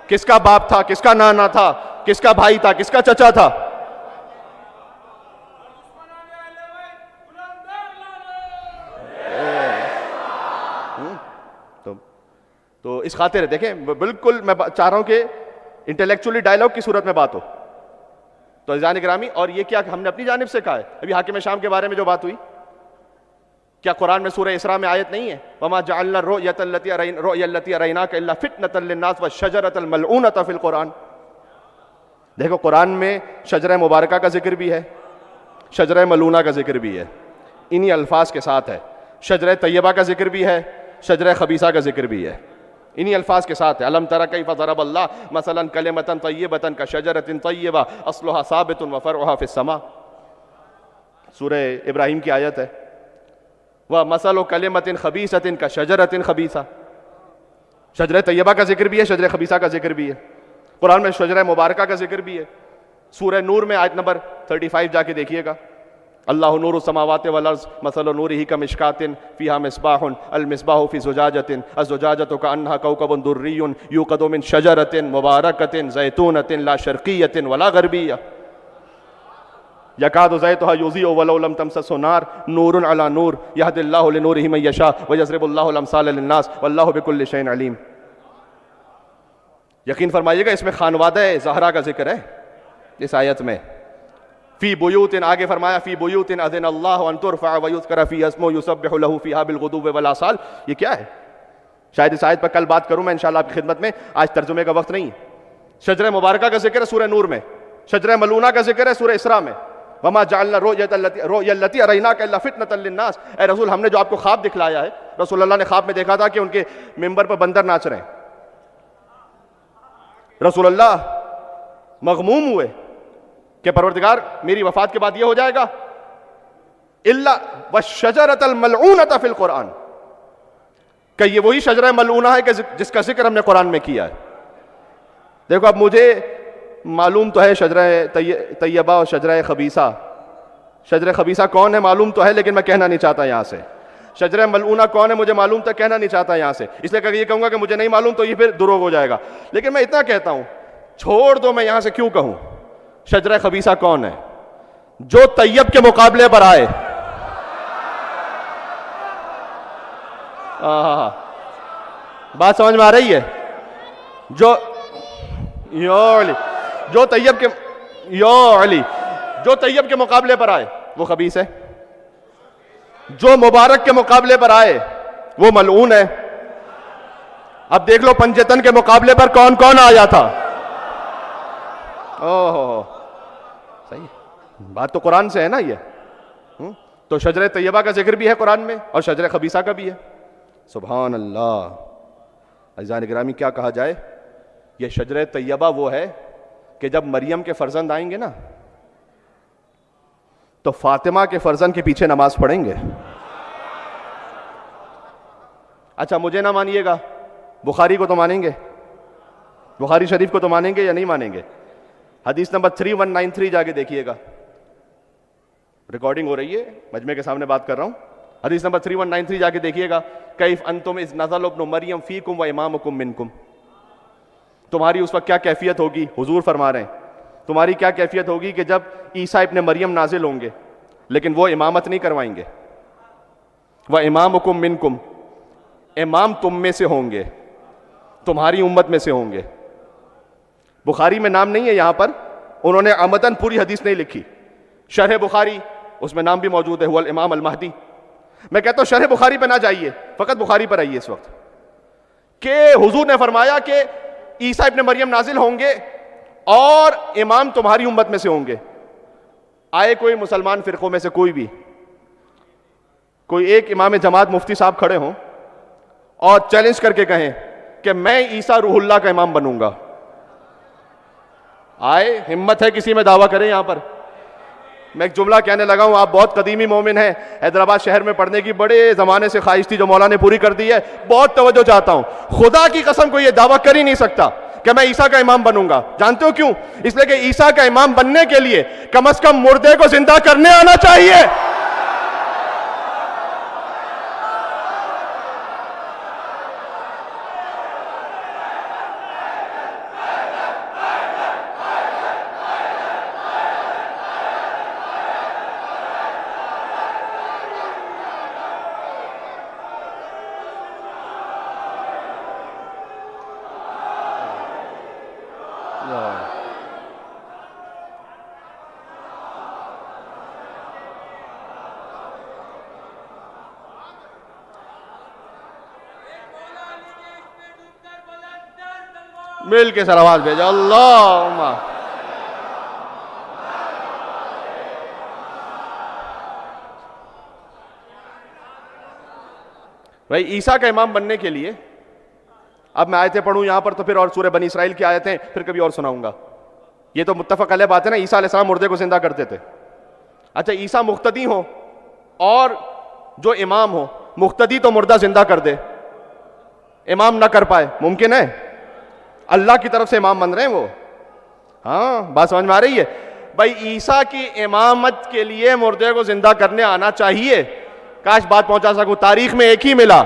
[SPEAKER 2] کس کا باپ تھا، کس کا نانا تھا، کس کا بھائی تھا، کس کا چچا تھا؟ تو اس خاطر دیکھیں بالکل میں چاہ رہا ہوں کہ انٹلیکچولی ڈائلاگ کی صورت میں بات ہو. تو عزیزان گرامی، اور یہ کیا ہم نے اپنی جانب سے کہا ہے؟ ابھی حاکم شام کے بارے میں جو بات ہوئی، کیا قرآن میں سورہ اسراء میں آیت نہیں ہے وَمَا جَعَلْنَا الرُّؤْيَا الَّتِي أَرَيْنَاكَ إِلَّا فِتْنَةً لِلنَّاسِ وَالشَّجَرَةَ الْمَلْعُونَةَ فِي الْقُرْآنِ. دیکھو قرآن میں شجرہ مبارکہ کا ذکر بھی ہے، شجرہ ملعونہ کا ذکر بھی ہے، انہی الفاظ کے ساتھ ہے. شجرہ طیبہ کا ذکر بھی ہے، شجرہ خبیثہ کا ذکر بھی ہے، انہی الفاظ کے ساتھ ہے. الم تر کیف ضرب اللہ مثلا کلمۃ طیبۃ کشجرۃ طیبہ اصلها ثابت وفرعها فی السماء. سورہ ابراہیم کی آیت ہے. وَمَثَلُ كَلِمَةٍ خَبِيثَةٍ كَشَجَرَةٍ خَبِیثَةٍ. شجرہ طیبہ کا ذکر بھی ہے, شجرہ خبیثہ کا ذکر بھی ہے. قرآن میں شجرہ مبارکہ کا ذکر بھی ہے. سورہ نور میں آیت نمبر 35 جا کے دیکھیے گا. اللہ نور السماوات والارض مثل نورہ کمشکاۃ فیہا مصباح المصباح فی زجاجۃ الزجاجۃ کأنہا کوکب دری یوقد من شجرۃ مبارکۃ زیتونۃ لا شرقیۃ ولا غربیہ یکاد زیتها یضیء ولو لم تمسسه نار نور علی نور یہدی اللہ لنورہ من یشاء ویضرب اللہ الامثال للناس واللہ بکل شیء علیم. یقین فرمائیے گا اس میں خانوادہ زہرا کا ذکر ہے اس آیت میں. فی بیوت, آگے فرمایا فی بیوت اذن اللہ ان ترفع ویذکر فی اسمہ یسبح لہ فیہا بالغدو والآصال. یہ کیا ہے؟ شاید اس آیت پر کل بات کروں میں انشاءاللہ آپ کی خدمت میں, آج ترجمے کا وقت نہیں. شجرہ مبارکہ کا ذکر ہے سورہ نور میں, شجرہ ملعونہ کا ذکر ہے سورہ اسراء میں. وما جعلنا الرؤیا التي اریناک الا فتنۃ للناس. اے رسول ہم نے جو آپ کو خواب دکھلایا ہے, رسول اللہ نے خواب میں دیکھا تھا کہ ان کے ممبر پر بندر ناچ رہے ہیں. رسول اللہ مغموم ہوئے کہ پروردگار میری وفات کے بعد یہ ہو جائے گا. الا والشجرۃ الملعونۃ فی القرآن, کہ یہ وہی شجرہ ملعونہ ہے کہ جس کا ذکر ہم نے قرآن میں کیا ہے. دیکھو اب مجھے معلوم تو ہے شجرہ طیبہ اور شجرہ خبیثہ. شجرہ خبیثہ کون ہے معلوم تو ہے, لیکن میں کہنا نہیں چاہتا یہاں سے. شجرہ ملعونہ کون ہے مجھے معلوم تھا, کہنا نہیں چاہتا یہاں سے, اس لیے کہ یہ کہوں گا کہ مجھے نہیں معلوم تو یہ پھر دروغ ہو جائے گا. لیکن میں اتنا کہتا ہوں, چھوڑ دو میں یہاں سے کیوں کہوں. شجرہ خبیثہ کون ہے؟ جو طیب کے مقابلے پر آئے. بات سمجھ میں آ رہی ہے؟ جو طیب کے مقابلے پر آئے وہ خبیث ہے, جو مبارک کے مقابلے پر آئے وہ ملعون ہے. اب دیکھ لو پنجتن کے مقابلے پر کون کون آیا تھا. صحیح بات تو قرآن سے ہے نا یہ. تو شجرہ طیبہ کا ذکر بھی ہے قرآن میں اور شجرہ خبیثہ کا بھی ہے. سبحان اللہ. عزیزان گرامی کیا کہا جائے, یہ شجرہ طیبہ وہ ہے کہ جب مریم کے فرزند آئیں گے نا تو فاطمہ کے فرزند کے پیچھے نماز پڑھیں گے. اچھا مجھے نہ مانیے گا, بخاری کو تو مانیں گے, بخاری شریف کو تو مانیں گے یا نہیں مانیں گے؟ حدیث نمبر 3193 جا کے دیکھیے گا, ریکارڈنگ ہو رہی ہے, مجمع کے سامنے بات کر رہا ہوں. حدیث نمبر 3193 جا کے دیکھیے گا. کیف انتم اذ نزل ابن مریم فیکم و امامکم منکم. تمہاری اس وقت کیا کیفیت ہوگی, حضور فرما رہے ہیں تمہاری کیا کیفیت ہوگی کہ جب عیسیٰ ابن مریم نازل ہوں گے لیکن وہ امامت نہیں کروائیں گے. وہ امامکم منکم, امام تم میں سے ہوں گے, تمہاری امت میں سے ہوں گے. بخاری میں نام نہیں ہے یہاں پر, انہوں نے عمدن پوری حدیث نہیں لکھی. شرح بخاری اس میں نام بھی موجود ہے, هو الامام المہدی. میں کہتا ہوں شرح بخاری پہ نہ جائیے, فقط بخاری پر آئیے اس وقت, کہ حضور نے فرمایا کہ عیسیٰ ابن مریم نازل ہوں گے اور امام تمہاری امت میں سے ہوں گے. آئے کوئی مسلمان فرقوں میں سے کوئی بھی, کوئی ایک امام جماعت مفتی صاحب کھڑے ہوں اور چیلنج کر کے کہیں کہ میں عیسیٰ روح اللہ کا امام بنوں گا. آئے, ہمت ہے کسی میں دعویٰ کریں یہاں پر؟ میں ایک جملہ کہنے لگا ہوں, آپ بہت قدیمی مومن ہیں, حیدرآباد شہر میں پڑھنے کی بڑے زمانے سے خواہش تھی جو مولا نے پوری کر دی ہے, بہت توجہ چاہتا ہوں. خدا کی قسم کو یہ دعویٰ کر ہی نہیں سکتا کہ میں عیسیٰ کا امام بنوں گا. جانتے ہو کیوں؟ اس لیے کہ عیسیٰ کا امام بننے کے لیے کم از کم مردے کو زندہ کرنے آنا چاہیے. مل کے سر آواز بھیجا, اللہم. بھائی عیسیٰ کا امام بننے کے لیے, اب میں آیتیں پڑھوں یہاں پر تو پھر اور سورہ بنی اسرائیل کی آیتیں پھر کبھی اور سناؤں گا. یہ تو متفق علیہ بات ہے نا, عیسیٰ علیہ السلام مردے کو زندہ کرتے تھے. اچھا عیسیٰ مقتدی ہوں اور جو امام ہو، مقتدی تو مردہ زندہ کر دے، امام نہ کر پائے، ممکن ہے؟ اللہ کی طرف سے امام بن رہے ہیں وہ. ہاں بات سمجھ میں آ رہی ہے؟ بھائی عیسیٰ کی امامت کے لیے مردے کو زندہ کرنے آنا چاہیے. کاش بات پہنچا سکوں. تاریخ میں ایک ہی ملا.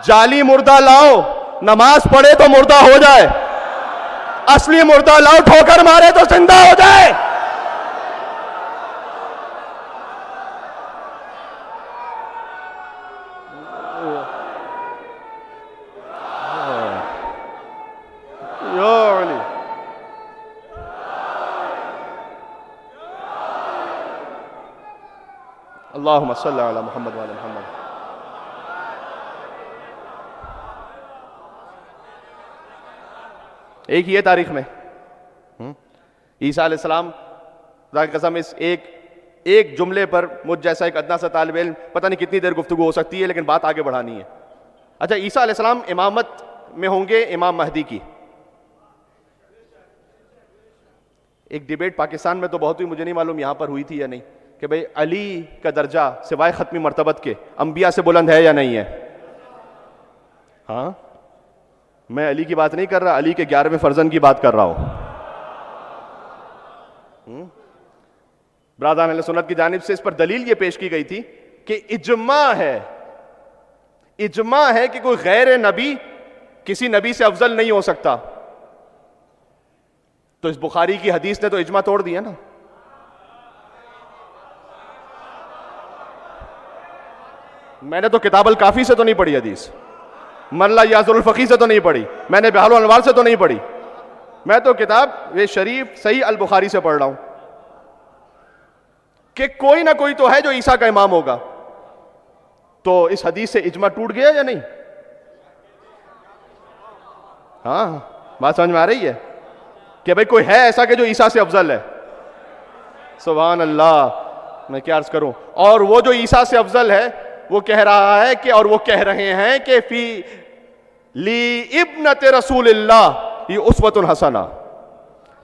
[SPEAKER 2] جعلی مردہ لاؤ، نماز پڑھے تو مردہ ہو جائے، اصلی مردہ لاؤ ٹھوکر مارے تو زندہ ہو جائے. اللہم صلی علی محمد وعلی محمد. ایک ہی ہے تاریخ میں. عیسیٰ علیہ السلام خدا کی قسم اس ایک جملے پر مجھ جیسا ایک ادنا سا طالب علم پتہ نہیں کتنی دیر گفتگو ہو سکتی ہے، لیکن بات آگے بڑھانی ہے. اچھا عیسیٰ علیہ السلام امامت میں ہوں گے امام مہدی کی. ایک ڈیبیٹ پاکستان میں تو بہت ہوئی، مجھے نہیں معلوم یہاں پر ہوئی تھی یا نہیں، کہ بھئی علی کا درجہ سوائے ختمی مرتبت کے انبیاء سے بلند ہے یا نہیں ہے؟ ہاں میں علی کی بات نہیں کر رہا، علی کے 11ویں فرزند کی بات کر رہا ہوں. برادران اہل سنت کی جانب سے اس پر دلیل یہ پیش کی گئی تھی کہ اجماع ہے کہ کوئی غیر نبی کسی نبی سے افضل نہیں ہو سکتا. تو اس بخاری کی حدیث نے تو اجماع توڑ دیا نا. میں نے تو کتاب الکافی سے تو نہیں پڑھی حدیث، ملا یاسر الفقی سے تو نہیں پڑھی، میں نے بحار الانوار سے تو نہیں پڑھی، میں تو کتاب یہ شریف صحیح البخاری سے پڑھ رہا ہوں کہ کوئی نہ کوئی تو ہے جو عیسیٰ کا امام ہوگا. تو اس حدیث سے اجماع ٹوٹ گیا یا نہیں؟ ہاں بات سمجھ میں آ رہی ہے کہ بھئی کوئی ہے ایسا کہ جو عیسیٰ سے افضل ہے؟ سبحان اللہ. میں کیا عرض کروں. اور وہ جو عیسیٰ سے افضل ہے وہ کہہ رہا ہے کہ، اور وہ کہہ رہے ہیں کہ فی لی ابنت رسول اللہ یہ اسوۃ حسنہ،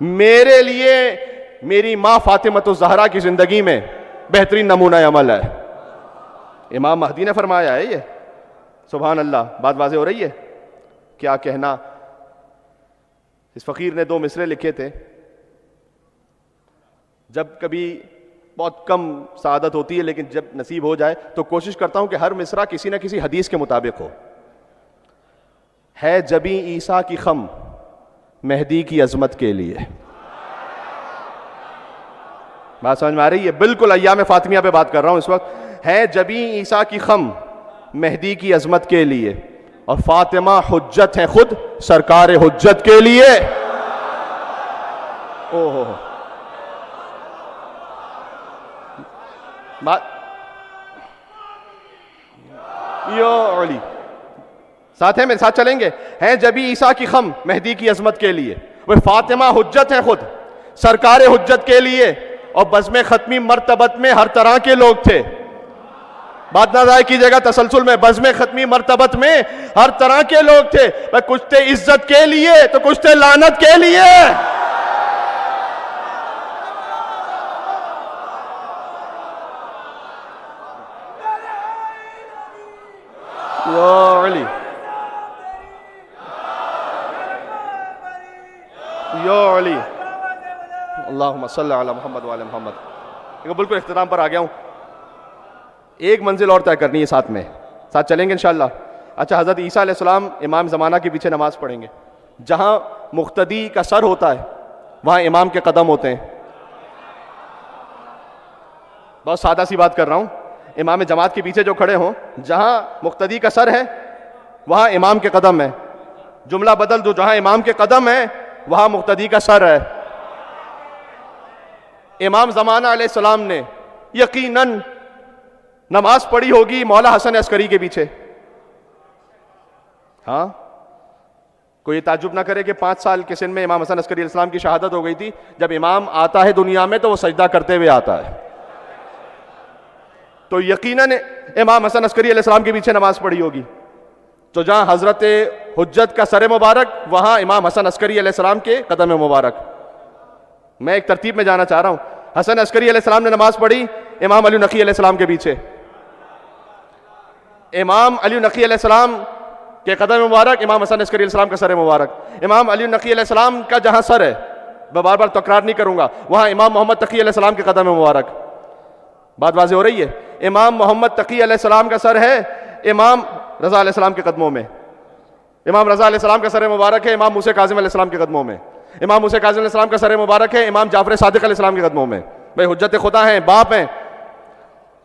[SPEAKER 2] میرے لیے میری ماں فاطمۃ الزہرا کی زندگی میں بہترین نمونہ عمل ہے. امام مہدی نے فرمایا ہے یہ. سبحان اللہ. بات واضح ہو رہی ہے؟ کیا کہنا. اس فقیر نے 2 مصرے لکھے تھے. جب کبھی بہت کم سعادت ہوتی ہے لیکن جب نصیب ہو جائے تو کوشش کرتا ہوں کہ ہر مصرع کسی نہ کسی حدیث کے مطابق ہو. ہے جبیں عیسیٰ کی خم مہدی کی عظمت کے لیے. بات سمجھ میں آ رہی ہے؟ بالکل ایام فاطمیہ پہ بات کر رہا ہوں اس وقت. ہے جبیں عیسیٰ کی خم مہدی کی عظمت کے لیے، اور فاطمہ حجت ہے خود سرکار حجت کے لیے. اوہ یا علی. ساتھ ہیں میرے ساتھ چلیں گے. ہیں جبیں عیسیٰ کی خم مہدی کی عظمت کے لیے، وہ فاطمہ حجت ہے خود سرکار حجت کے لیے. اور بزم ختمی مرتبت میں ہر طرح کے لوگ تھے. بات نہ ضائع کیجیے گا تسلسل میں. بزم ختمی مرتبت میں ہر طرح کے لوگ تھے. کچھ تھے عزت کے لیے تو کچھ تھے لعنت کے لیے. یا علی یا علی. اللہم صلی علی محمد وعلی محمد. بالکل اختتام پر آ گیا ہوں. ایک منزل اور طے کرنی ہے ساتھ چلیں گے انشاءاللہ. اچھا حضرت عیسیٰ علیہ السلام امام زمانہ کے پیچھے نماز پڑھیں گے. جہاں مقتدی کا سر ہوتا ہے وہاں امام کے قدم ہوتے ہیں. بہت سادہ سی بات کر رہا ہوں. امام جماعت کے پیچھے جو کھڑے ہوں جہاں مقتدی کا سر ہے وہاں امام کے قدم ہے. جملہ بدل دو، جہاں امام کے قدم ہے وہاں مقتدی کا سر ہے. امام زمانہ علیہ السلام نے یقیناً نماز پڑھی ہوگی مولا حسن عسکری کے پیچھے. ہاں کوئی تعجب نہ کرے کہ 5 سال کے سن میں امام حسن عسکری علیہ السلام کی شہادت ہو گئی تھی. جب امام آتا ہے دنیا میں تو وہ سجدہ کرتے ہوئے آتا ہے. تو یقیناً امام حسن عسکری علیہ السلام کے پیچھے نماز پڑھی ہوگی. تو جہاں حضرت حجت کا سر مبارک وہاں امام حسن عسکری علیہ السلام کے قدم مبارک. میں ایک ترتیب میں جانا چاہ رہا ہوں. حسن عسکری علیہ السلام نے نماز پڑھی امام علی نقی علیہ السلام کے پیچھے؟ امام علی نقی علیہ السلام کے قدم مبارک امام حسن عسکری علیہ السلام کا سر مبارک. امام علی نقی علیہ السلام کا جہاں سر ہے، میں بار بار تکرار نہیں کروں گا، وہاں امام محمد تقی علیہ السلام کے قدم مبارک. بات واضح ہو رہی ہے؟ امام محمد تقی علیہ السلام کا سر ہے امام رضا علیہ السلام کے قدموں میں. امام رضا علیہ السلام کا سر مبارک ہے امام موسیٰ کاظم علیہ السلام کے قدموں میں. امام موسیٰ کاظم علیہ السلام کا سر مبارک ہے امام جعفر صادق علیہ السلام کے قدموں میں. بھائی حجت خدا ہیں، باپ ہیں،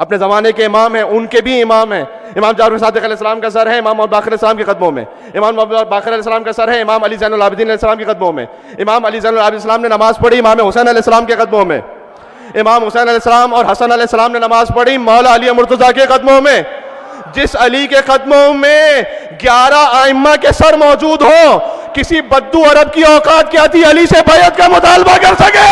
[SPEAKER 2] اپنے زمانے کے امام ہیں، ان کے بھی امام ہیں. امام جعفر صادق علیہ السلام کا سر ہے امام محمد باقر علیہ السلام کے قدموں میں. امام محمد باقر علیہ السلام کا سر ہے امام علی زین العابدین علیہ السلام کے قدموں میں. امام علی زین العابدین علیہ السلام نے نماز پڑھی امام حسین علیہ السلام کے قدموں میں. امام حسین علیہ السلام اور حسن علیہ السلام نے نماز پڑھی مولا علی مرتضیٰ کے قدموں میں. جس علی کے قدموں میں 11 ائمہ کے سر موجود ہوں، کسی بدو عرب کی اوقات کیا تھی علی سے بیعت کا مطالبہ کر سکے؟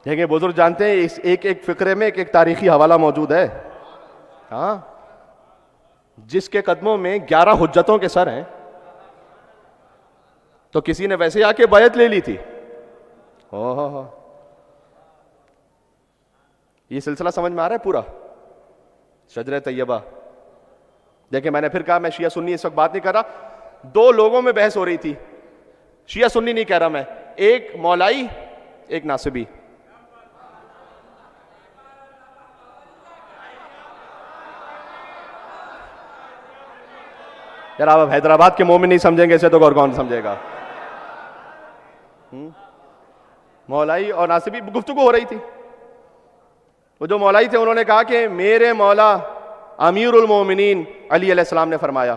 [SPEAKER 2] دیکھیں بزرگ جانتے ہیں اس ایک ایک فقرے میں ایک تاریخی حوالہ موجود ہے. ہاں، جس کے قدموں میں 11 حجتوں کے سر ہیں تو کسی نے ویسے آ کے بیعت لے لی تھی. یہ سلسلہ سمجھ میں آ رہا ہے پورا؟ شجرہ طیبہ. دیکھیں میں نے پھر کہا میں شیعہ سنی اس وقت بات نہیں کر رہا، 2 لوگوں میں بحث ہو رہی تھی. شیعہ سنی نہیں کہہ رہا میں، ایک مولائی ایک ناصبی. یار آپ حیدرآباد کے مومن نہیں سمجھیں گے اسے تو اور کون سمجھے گا؟ مولائی اور ناصبی گفتگو ہو رہی تھی. وہ جو مولائی تھے انہوں نے کہا کہ میرے مولا امیر المومنین علی علیہ السلام نے فرمایا.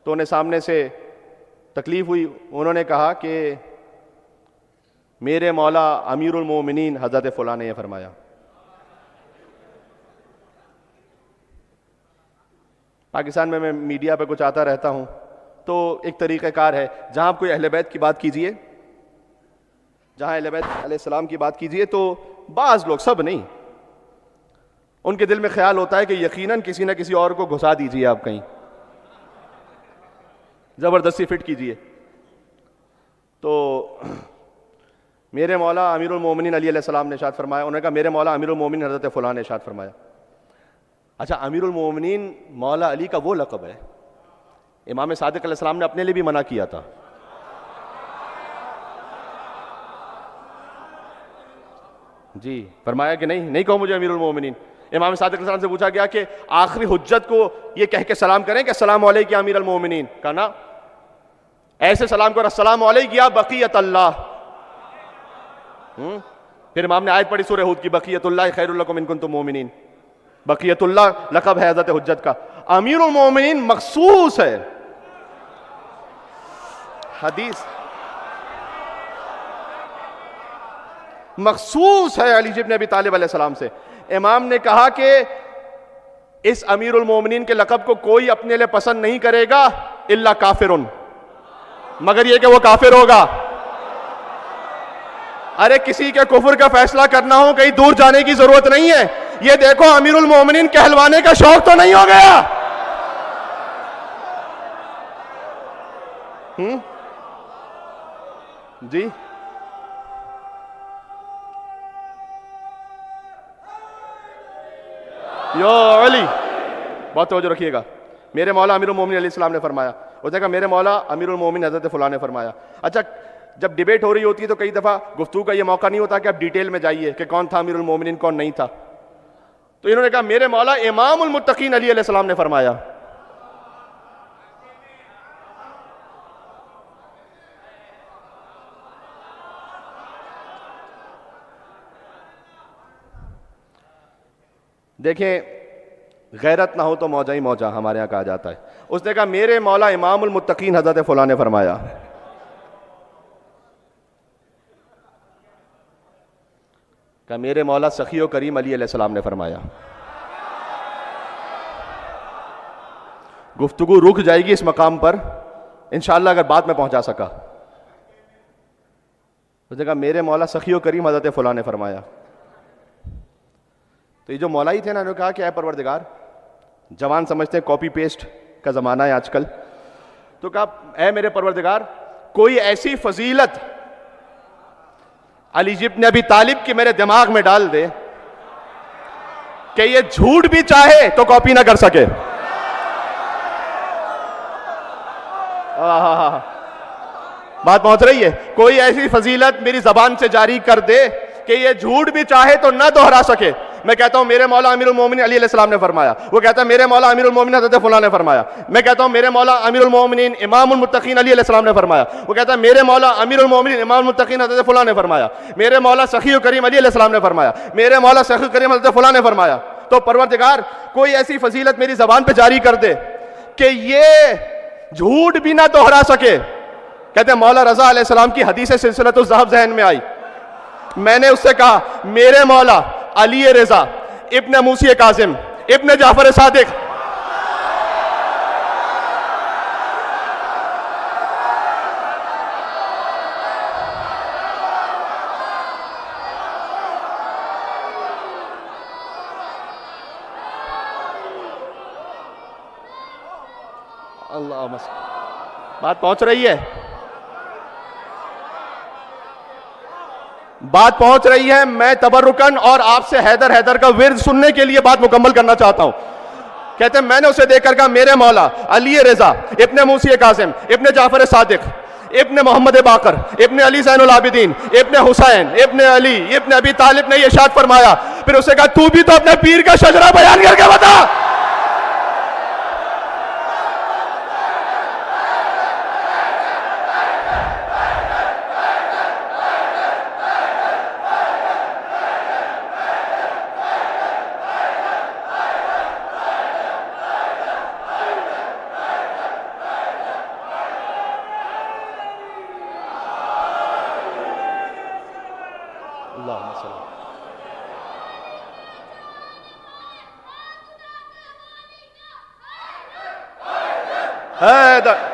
[SPEAKER 2] تو انہیں سامنے سے تکلیف ہوئی، انہوں نے کہا کہ میرے مولا امیر المومنین حضرت فلاں نے یہ فرمایا. پاکستان میں میڈیا پہ کچھ آتا رہتا ہوں تو ایک طریقہ کار ہے، جہاں آپ کوئی اہل بیت کی بات کیجئے، جہاں اہل بیت علیہ السلام کی بات کیجئے تو بعض لوگ، سب نہیں، ان کے دل میں خیال ہوتا ہے کہ یقیناً کسی نہ کسی اور کو گھسا دیجئے، آپ کہیں زبردستی فٹ کیجئے. تو میرے مولا امیر المومنین علی علیہ السلام نے ارشاد فرمایا. انہوں نے کہا میرے مولا امیر المومنین حضرت فلاں نے ارشاد فرمایا. اچھا، امیر المومنین مولا علی کا وہ لقب ہے، امام صادق علیہ السلام نے اپنے لیے بھی منع کیا تھا. جی فرمایا کہ نہیں کہو مجھے امیر المومنین. امام صادق علیہ السلام سے پوچھا گیا کہ آخری حجت کو یہ کہہ کے سلام کریں کہ السلام علیک یا امیر المومنین؟ کہا نا، ایسے سلام کرو السلام علیک یا بقیت اللہ. پھر امام نے آیت پڑھی سورہ ہود کی، بقیت اللہ خیر لکم ان کنتم مومنین. بقیت اللہ لقب ہے حضرت حجت کا. امیر المومنین مخصوص ہے. حدیث مخصوص ہے علی بن ابی طالب علیہ السلام سے. امام نے کہا کہ اس امیر المومنین کے لقب کو کوئی اپنے لیے پسند نہیں کرے گا الا کافرن، مگر یہ کہ وہ کافر ہوگا. ارے کسی کے کفر کا فیصلہ کرنا ہو کہیں دور جانے کی ضرورت نہیں ہے. یہ دیکھو امیر المومنین کہلوانے کا شوق تو نہیں ہو گیا؟ جی یا علی، بہت توجہ رکھیے گا. میرے مولا امیر المومنین علیہ السلام نے فرمایا. اس نے کہا میرے مولا امیر المومنین حضرت فلاں نے فرمایا. اچھا، جب ڈیبیٹ ہو رہی ہوتی ہے تو کئی دفعہ گفتگو کا یہ موقع نہیں ہوتا کہ آپ ڈیٹیل میں جائیے کہ کون تھا امیر المومنین کون نہیں تھا. تو انہوں نے کہا میرے مولا امام المتقین علی علیہ السلام نے فرمایا. دیکھیں غیرت نہ ہو تو موجہ ہی موجہ ہمارے یہاں کہا جاتا ہے. اس نے کہا میرے مولا امام المتقین حضرت فلاں نے فرمایا. کہ میرے مولا سخی و کریم علی علیہ السلام نے فرمایا. گفتگو رک جائے گی اس مقام پر انشاءاللہ اگر بات میں پہنچا سکا. اس نے کہا میرے مولا سخی و کریم حضرت فلاں نے فرمایا. تو یہ جو مولائی تھے نا, انہوں نے کہا کہ اے پروردگار, جوان سمجھتے ہیں کاپی پیسٹ کا زمانہ ہے آج کل, تو کہا اے میرے پروردگار کوئی ایسی فضیلت علی ابن ابی طالب کی میرے دماغ میں ڈال دے کہ یہ جھوٹ بھی چاہے تو کاپی نہ کر سکے. بات پہنچ رہی ہے؟ کوئی ایسی فضیلت میری زبان سے جاری کر دے کہ یہ جھوٹ بھی چاہے تو نہ دوہرا سکے. میں کہتا ہوں میرے مولا امیر المومنین علی علیہ السلام نے فرمایا, وہ کہتا ہے میرے مولا امیر المومنین حضرت فلاں نے فرمایا. میں کہتا ہوں میرے مولا امیر المومنین امام المتقین علی علیہ السلام نے فرمایا. وہ کہتا ہے میرے مولا امیر المومنین امام المتقین حضرت فلاں نے فرمایا. میرے مولا سخی و کریم علی علیہ السلام نے فرمایا. میرے مولا سخی و کریم حضرت فلاں نے فرمایا. تو پروردگار کوئی ایسی فضیلت میری زبان پہ جاری کر دے کہ یہ جھوٹ بھی نہ دوہرا سکے. کہتے ہیں مولا رضا علیہ السلام کی حدیث سلسلۃ الذہب ذہن میں آئی. میں نے اس سے کہا میرے مولا علی رضا ابن موسی کاظم ابن جعفر صادق اللہ. بات پہنچ رہی ہے؟ بات پہنچ رہی ہے. میں تبرکن اور آپ سے حیدر کا ورد سننے کے لیے بات مکمل کرنا چاہتا ہوں. کہتے ہیں میں نے اسے دیکھ کر کہا میرے مولا علی رضا ابن موسی کاظم ابن جعفر صادق ابن محمد باقر ابن علی زین العابدین ابن حسین ابن علی ابن ابی طالب نے یہ ارشاد فرمایا. پھر اسے کہا تو بھی تو اپنے پیر کا شجرہ بیان کر کے بتا. حیدر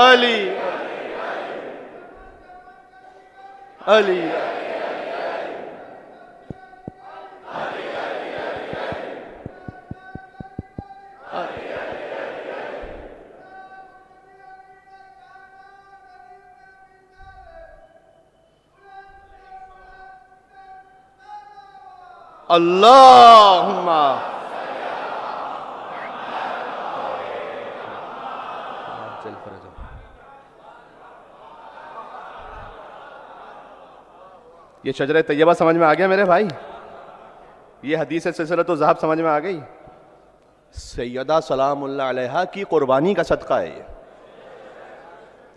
[SPEAKER 2] علی علی اللہم یہ شجرہ طیبہ سمجھ میں آ گیا میرے بھائی؟ یہ حدیث سلسلۃ الذہب سمجھ میں آ گئی؟ سیدہ سلام اللہ علیہا کی قربانی کا صدقہ ہے یہ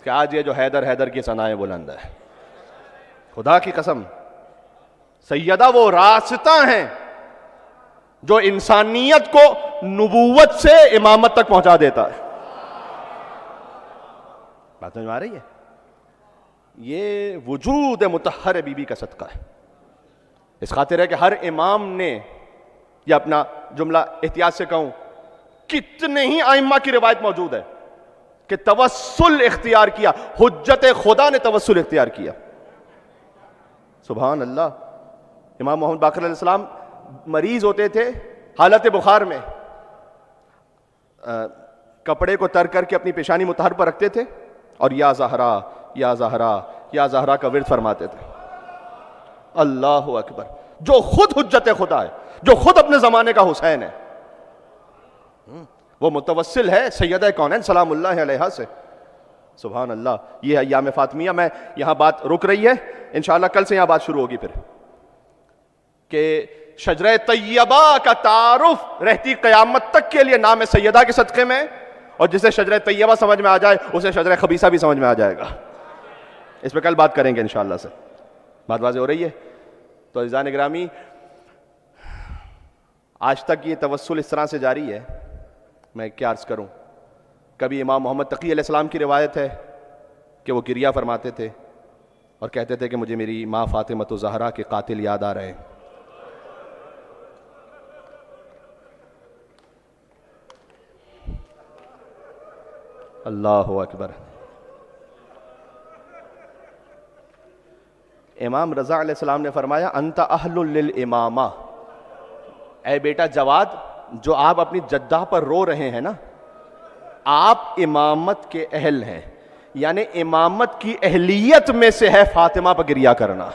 [SPEAKER 2] کہ آج یہ جو حیدر کی ثنائیں بلند ہے. خدا کی قسم سیدہ وہ راستہ ہیں جو انسانیت کو نبوت سے امامت تک پہنچا دیتا ہے. بات سمجھ میں آ رہی ہے؟ یہ وجود مطہر بی بی کا صدقہ ہے. اس خاطر ہے کہ ہر امام نے, یہ اپنا جملہ احتیاط سے کہوں, کتنے ہی ائمہ کی روایت موجود ہے کہ توسل اختیار کیا, حجت خدا نے توسل اختیار کیا. سبحان اللہ. امام محمد باقر علیہ السلام مریض ہوتے تھے, حالت بخار میں کپڑے کو تر کر کے اپنی پیشانی مطہر پر رکھتے تھے اور یا زہرا یا زہرا یا زہرا کا ورد فرماتے تھے. اللہ اکبر. جو خود حجت خدا ہے, جو خود اپنے زمانے کا حسین ہے, وہ متوسل ہے سیدہ کونین سلام اللہ علیہا سے. سبحان اللہ. یہ ایام فاطمیہ میں یہاں بات رک رہی ہے, انشاءاللہ کل سے یہاں بات شروع ہوگی پھر, کہ شجرہ طیبہ کا تعارف رہتی قیامت تک کے لیے نام سیدہ کے صدقے میں, اور جسے شجرہ طیبہ سمجھ میں آ جائے اسے شجرہ خبیثہ بھی سمجھ میں آ جائے گا. اس پہ کل بات کریں گے انشاءاللہ سے. بات واضح ہو رہی ہے؟ تو عزیزان گرامی، آج تک یہ توسل اس طرح سے جاری ہے. میں کیا عرض کروں، کبھی امام محمد تقی علیہ السلام کی روایت ہے کہ وہ گریہ فرماتے تھے اور کہتے تھے کہ مجھے میری ماں فاطمۃ الزہرا کے قاتل یاد آ رہے ہیں. اللہ اکبر. امام رضا علیہ السلام نے فرمایا انت اہل للامامہ، اے بیٹا جواد، جو آپ اپنی جدہ پر رو رہے ہیں نا، آپ امامت کے اہل ہیں. یعنی امامت کی اہلیت میں سے ہے فاطمہ پر گریہ کرنا.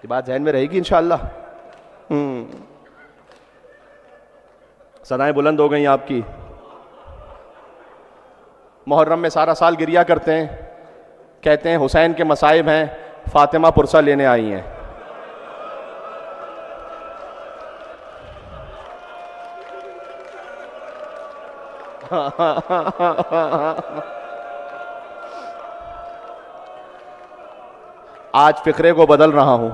[SPEAKER 2] یہ بات ذہن میں رہے گی انشاءاللہ. صدائیں بلند ہو گئیں آپ کی. محرم میں سارا سال گریہ کرتے ہیں، کہتے ہیں حسین کے مصائب ہیں، فاطمہ پرسہ لینے آئی ہیں. آج فقرے کو بدل رہا ہوں.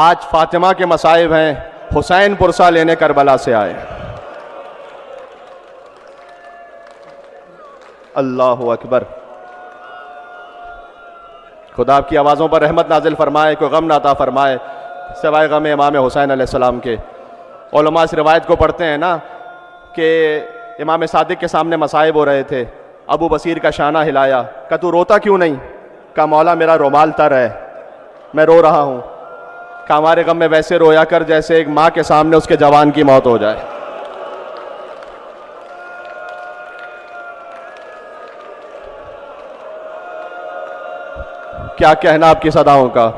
[SPEAKER 2] آج فاطمہ کے مصائب ہیں، حسین پرسہ لینے کربلا سے آئے. اللہ اکبر. خدا آپ کی آوازوں پر رحمت نازل فرمائے، کوئی غم نہ عطا فرمائے سوائے غم امام حسین علیہ السلام کے. علماء اس روایت کو پڑھتے ہیں نا کہ امام صادق کے سامنے مصائب ہو رہے تھے، ابو بصیر کا شانہ ہلایا، کہا تو روتا کیوں نہیں؟ کہا مولا میرا رومال تر ہے، میں رو رہا ہوں. کہا ہمارے غم میں ویسے رویا کر جیسے ایک ماں کے سامنے اس کے جوان کی موت ہو جائے. کیا کہنا آپ کی صداؤں کا.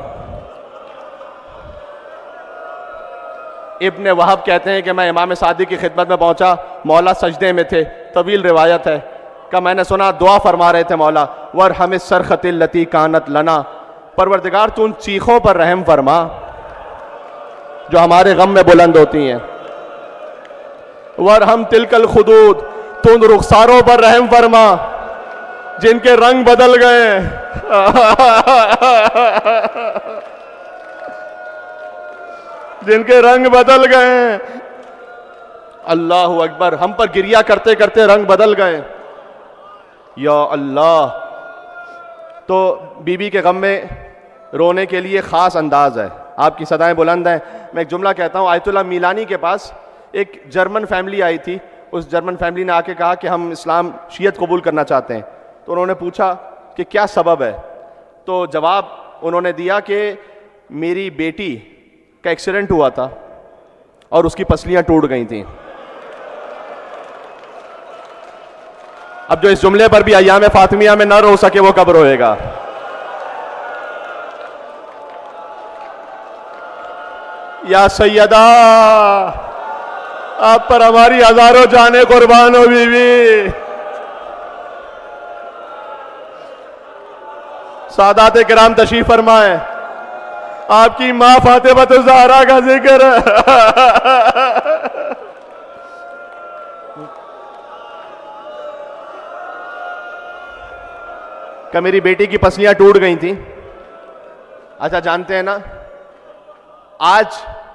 [SPEAKER 2] ابن وہب کہتے ہیں کہ میں امام صادق کی خدمت میں پہنچا، مولا سجدے میں تھے. طویل روایت ہے کہ میں نے سنا دعا فرما رہے تھے، مولا وارحم الصرخۃ التی کانت لنا، پروردگار تو ان چیخوں پر رحم فرما جو ہمارے غم میں بلند ہوتی ہیں. وارحم تلک الخدود، تو ان رخساروں پر رحم فرما جن کے رنگ بدل گئے. جن کے رنگ بدل گئے. اللہ اکبر. ہم پر گریہ کرتے کرتے رنگ بدل گئے. یا اللہ. تو بی بی کے غم میں رونے کے لیے خاص انداز ہے. آپ کی صدائیں بلند ہیں. میں ایک جملہ کہتا ہوں. آیت اللہ میلانی کے پاس ایک جرمن فیملی آئی تھی. اس جرمن فیملی نے آ کے کہا کہ ہم اسلام شیعت قبول کرنا چاہتے ہیں. تو انہوں نے پوچھا کہ کیا سبب ہے؟ تو جواب انہوں نے دیا کہ میری بیٹی کا ایکسیڈنٹ ہوا تھا اور اس کی پسلیاں ٹوٹ گئی تھیں. اب جو اس جملے پر بھی ایام فاطمیہ میں نہ رو سکے وہ کب روئے گا؟ یا سیدہ، آپ پر ہماری ہزاروں جانیں قربان ہو بی بی. سادات کرام تشریف فرمائیں. آپ کی ماں فاطمۃ الزہرا کا ذکر کہ میری بیٹی کی پسلیاں ٹوٹ گئی تھیں. اچھا جانتے ہیں نا، آج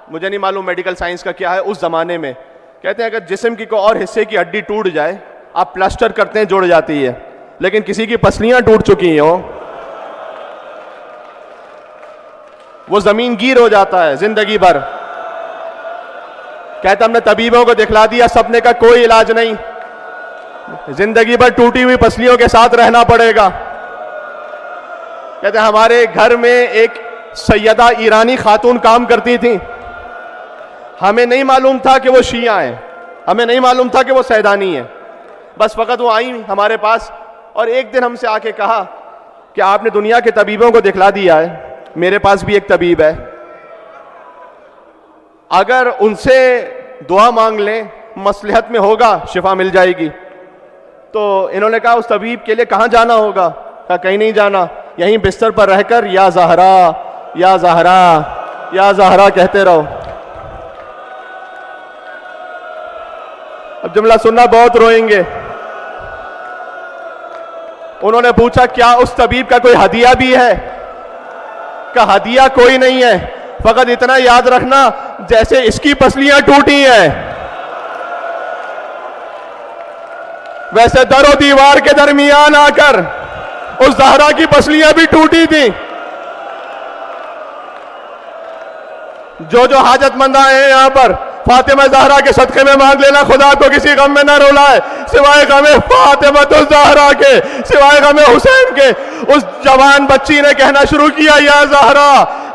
[SPEAKER 2] مجھے نہیں معلوم میڈیکل سائنس کا کیا ہے، اس زمانے میں کہتے ہیں اگر جسم کی کوئی اور حصے کی ہڈی ٹوٹ جائے، آپ پلاسٹر کرتے ہیں جڑ جاتی ہے، لیکن کسی کی پسلیاں ٹوٹ چکی ہوں وہ زمین گیر ہو جاتا ہے زندگی بھر. کہتے ہم نے طبیبوں کو دکھلا دیا، سب نے کہا کوئی علاج نہیں، زندگی بھر ٹوٹی ہوئی پسلیوں کے ساتھ رہنا پڑے گا. کہتے ہمارے گھر میں ایک سیدہ ایرانی خاتون کام کرتی تھیں. ہمیں نہیں معلوم تھا کہ وہ شیعہ ہیں، ہمیں نہیں معلوم تھا کہ وہ سیدانی ہیں. بس فقط وہ آئیں ہمارے پاس اور ایک دن ہم سے آ کے کہا کہ آپ نے دنیا کے طبیبوں کو دکھلا دیا ہے، میرے پاس بھی ایک طبیب ہے، اگر ان سے دعا مانگ لیں مصلحت میں ہوگا شفا مل جائے گی. تو انہوں نے کہا اس طبیب کے لیے کہاں جانا ہوگا؟ کہا کہیں نہیں جانا، یہیں بستر پر رہ کر یا زہرا یا زہرا یا زہرا کہتے رہو. اب جملہ سننا، بہت روئیں گے. انہوں نے پوچھا کیا اس طبیب کا کوئی ہدیہ بھی ہے؟ کہا ہدیہ کوئی نہیں ہے، فقط اتنا یاد رکھنا جیسے اس کی پسلیاں ٹوٹی ہیں ویسے در و دیوار کے درمیان آ کر اس زہرا کی پسلیاں بھی ٹوٹی تھیں. جو حاجت مند آئے ہیں یہاں پر فاطمہ زہرا کے صدقے میں مانگ لینا، خدا کو کسی غم میں نہ رولائے سوائے غم فاطمہ الزہرا کے، سوائے غم حسین کے. اس جوان بچی نے کہنا شروع کیا یا زہرا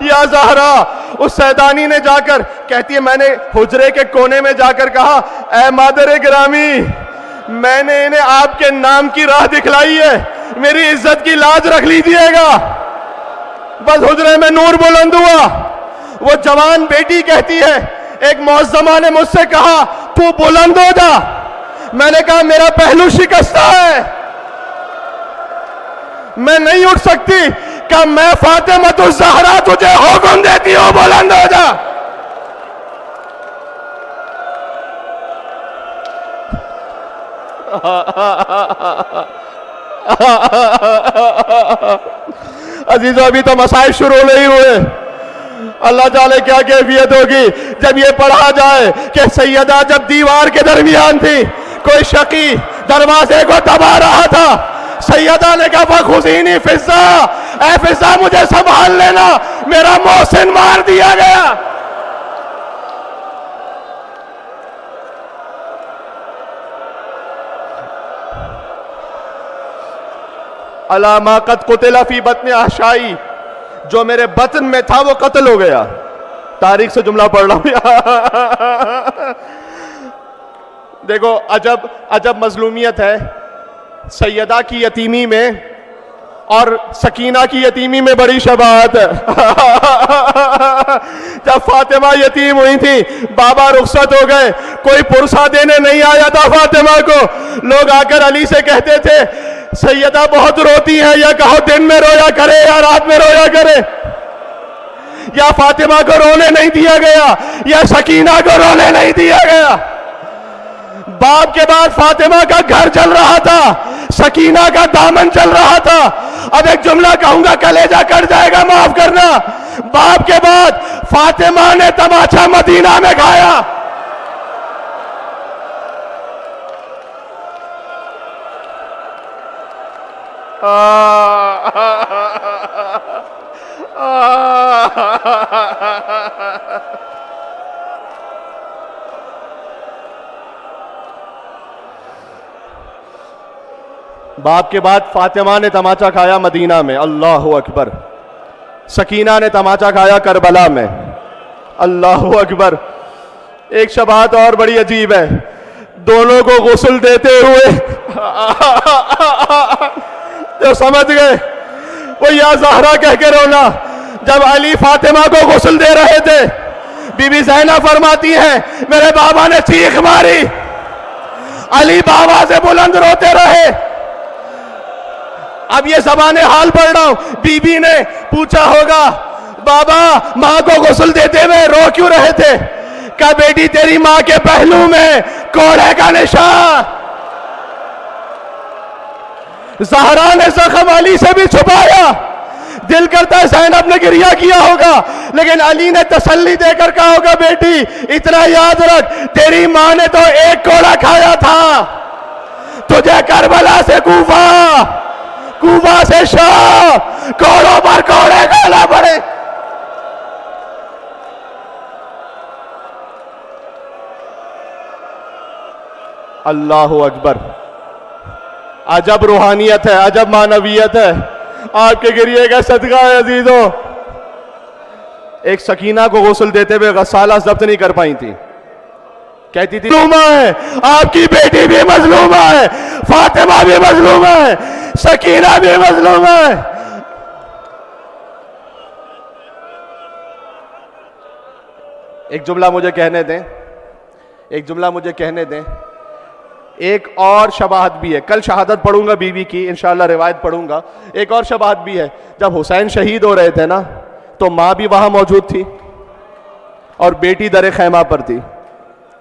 [SPEAKER 2] یا زہرا. اس سیدانی نے جا کر کہتی ہے میں نے حجرے کے کونے میں جا کر کہا اے مادر گرامی، میں نے انہیں آپ کے نام کی راہ دکھلائی ہے، میری عزت کی لاج رکھ لیجئے گا. بس حجرے میں نور بلند ہوا. وہ جوان بیٹی کہتی ہے ایک معظمہ نے مجھ سے کہا تو بلند ہو جا. میں نے کہا میرا پہلو شکستہ ہے، میں نہیں اٹھ سکتی. کہ میں فاطمہ الزہرا تجھے حکم دیتی ہوں بلند ہو جا. عزیزو ابھی تو مسائل شروع نہیں ہوئے. اللہ جانے کیا کیفیت ہوگی جب یہ پڑھا جائے کہ سیدہ جب دیوار کے درمیان تھی، کوئی شقی دروازے کو دبا رہا تھا. سیدہ نے کہا فخذینی فضہ، اے فضہ مجھے سنبھال لینا، میرا محسن مار دیا گیا. الا ما قد قتل فی بطن احشائی، جو میرے بطن میں تھا وہ قتل ہو گیا. تاریخ سے جملہ پڑھ رہا ہوں. دیکھو عجب مظلومیت ہے. سیدہ کی یتیمی میں اور سکینہ کی یتیمی میں بڑی شباہت ہے. جب فاطمہ یتیم ہوئی تھی، بابا رخصت ہو گئے، کوئی پرسہ دینے نہیں آیا تھا فاطمہ کو. لوگ آ کر علی سے کہتے تھے سیدہ بہت روتی ہیں، یا کہو دن میں رویا کرے یا رات میں رویا کرے. یا فاطمہ کو رونے نہیں دیا گیا یا سکینہ کو رونے نہیں دیا گیا. باپ کے بعد فاطمہ کا گھر چل رہا تھا، سکینہ کا دامن چل رہا تھا. اب ایک جملہ کہوں گا کلیجہ کٹ جائے گا، معاف کرنا. باپ کے بعد فاطمہ نے تماچا مدینہ میں کھایا. باپ کے بعد فاطمہ نے تماچا کھایا مدینہ میں، اللہ اکبر. سکینہ نے تماچا کھایا کربلا میں، اللہ اکبر. ایک شباہت اور بڑی عجیب ہے. دونوں کو غسل دیتے ہوئے جو سمجھ گئے وہ یا زہرا کہہ کے رونا. جب علی فاطمہ کو غسل دے رہے تھے، بی بی زینب فرماتی ہیں میرے بابا نے چیخ ماری، علی بابا سے بلند روتے رہے. اب یہ زبان حال پڑھ رہا ہوں. بی بی نے پوچھا ہوگا بابا ماں کو غسل دیتے ہوئے رو کیوں رہے تھے؟ کہا بیٹی تیری ماں کے پہلو میں کوڑے کا نشان. زہرا نے زخم علی سے بھی چھپایا. دل کرتا ہے زینب نے گریہ کیا ہوگا، لیکن علی نے تسلی دے کر کہا ہوگا بیٹی اتنا یاد رکھ تیری ماں نے تو ایک کوڑا کھایا تھا، تجھے کربلا سے کوفہ سے شام، کوڑوں پر کوڑے کھانا پڑے. اللہ اکبر. عجب روحانیت ہے، عجب معنویت ہے. آپ کے گریے کا صدقہ ہے عزیزو. ایک سکینہ کو غسل دیتے ہوئے غسالہ ضبط نہیں کر پائی تھی، کہتی تھی مظلومہ ہے، آپ کی بیٹی بھی مظلومہ ہے، فاطمہ بھی مظلومہ ہے، سکینہ بھی مظلومہ ہے. ایک جملہ مجھے کہنے دیں. ایک اور شباہت بھی ہے. کل شہادت پڑھوں گا بیوی کی، انشاءاللہ روایت پڑھوں گا. ایک اور شباہت بھی ہے. جب حسین شہید ہو رہے تھے نا تو ماں بھی وہاں موجود تھی اور بیٹی در خیمہ پر تھی.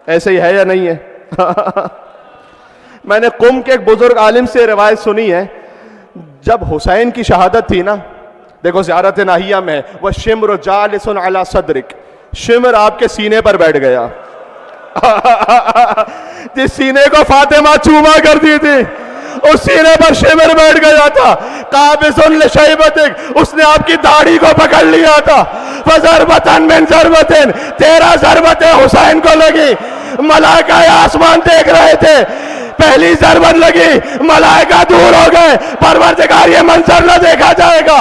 [SPEAKER 2] ایسے ہی ہے یا نہیں ہے؟ میں نے قم کے ایک بزرگ عالم سے روایت سنی ہے، جب حسین کی شہادت تھی نا، دیکھو زیارت ناہیہ میں ہے، وَالشِّمْرُ جَالِسٌ عَلَى صَدْرِكَ، شمر آپ کے سینے پر بیٹھ گیا. جس سینے کو فاطمہ چوما کرتی تھی اس سینے پر شمر بیٹھ گیا تھا. قابضٌ لشیبتک، اس نے آپ کی داڑھی کو پکڑ لیا تھا. فضربتاً من ضربتن، 13 ضربتیں حسین کو لگی. ملائکہ آسمان دیکھ رہے تھے، پہلی ضربت لگی ملائکہ دور ہو گئے، پروردگار یہ منظر نہ دیکھا جائے گا.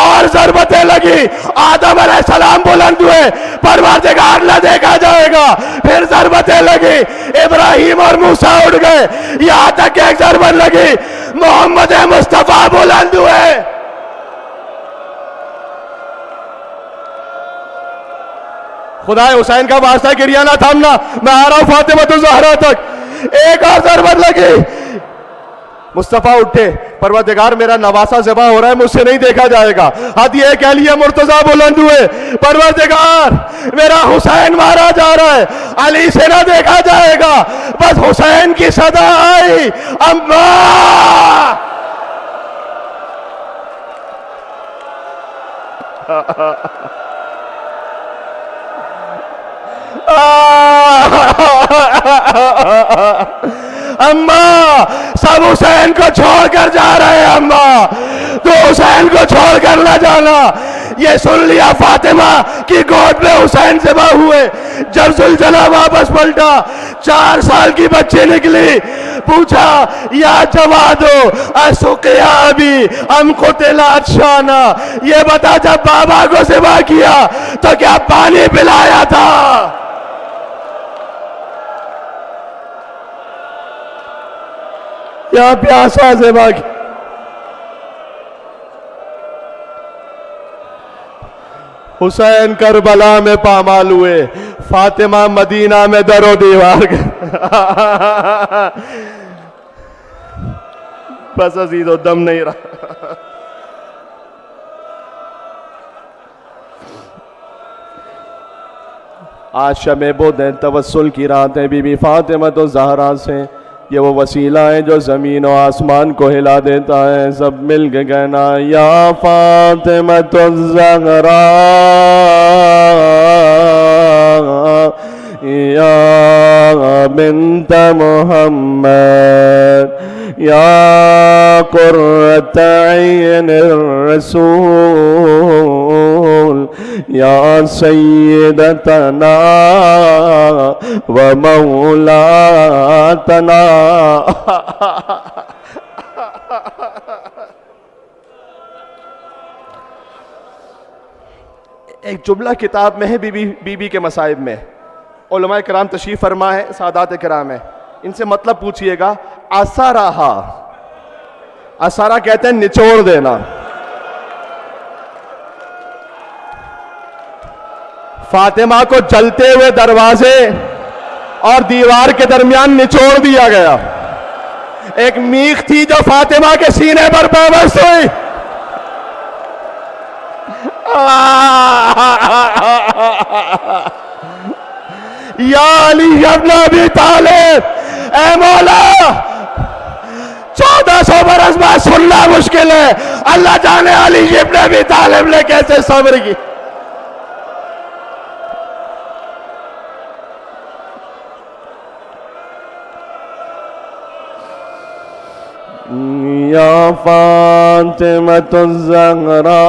[SPEAKER 2] اور ضربتیں لگی، آدم علیہ السلام بلند ہوئے، پروردگار نہ دیکھا جائے گا. پھر ضربتیں لگی، ابراہیم اور موسیٰ اٹھ گئے، یہاں تک کہ ایک ضربت لگی محمد مصطفیٰ بلند ہوئے. خدا حسین کا واسطہ گریہ نہ تھامنا، میں آ رہا ہوں فاطمہ الزہرا تک. ایک اور ضربت لگی، مصطفیٰ اٹھے، پروردگار میرا نواسہ ذبح ہو رہا ہے، مجھ سے نہیں دیکھا جائے گا. حد یہ کہہ لیے مرتضیٰ بلند ہوئے، پروردگار میرا حسین مارا جا رہا ہے، علی سے نہ دیکھا جائے گا. بس حسین کی صدا آئی، اماں. اماں سب حسین کو چھوڑ کر جا رہے ہیں، اماں تو حسین کو چھوڑ کر نہ جانا. یہ سن لیا فاطمہ کی گود میں حسین ذبح ہوئے. جب زلزلہ واپس پلٹا، 4 سال کی بچی نکلی، پوچھا یا جوادو اسقیا ابی ام قتلت شانا، یہ بتا جب بابا کو ذبح کیا تو کیا پانی پلایا تھا؟ یا پیاسا ذبح کیا؟ حسین کربلا میں پامال ہوئے، فاطمہ مدینہ میں در و دیوار. بس عزیز و دم نہیں رہا. آج شب بود توسل کی رات ہے بی بی فاطمہ الزہرا سے. یہ وہ وسیلہ ہے جو زمین و آسمان کو ہلا دیتا ہے. سب مل کے کہنا یا فاطمہ الزہرا یا بنت محمد یا قرۃ عین الرسول یا سیدتنا و مولاتنا. ایک جملہ کتاب میں ہے بی بی کے مصائب میں، علماء کرام تشریف فرما ہے، سادات کرام ہے، ان سے مطلب پوچھئے گا. اسارہا، اسارہ کہتے ہیں نچوڑ دینا. فاطمہ کو جلتے ہوئے دروازے اور دیوار کے درمیان نچوڑ دیا گیا. ایک میخ تھی جو فاطمہ کے سینے پر پیوست ہوئی. یا علی ابن ابی طالب، اے مولا 1400 برس بعد سننا مشکل ہے، اللہ جانے علی ابن ابی طالب نے کیسے صبر کی. یا فاطمة الزہرا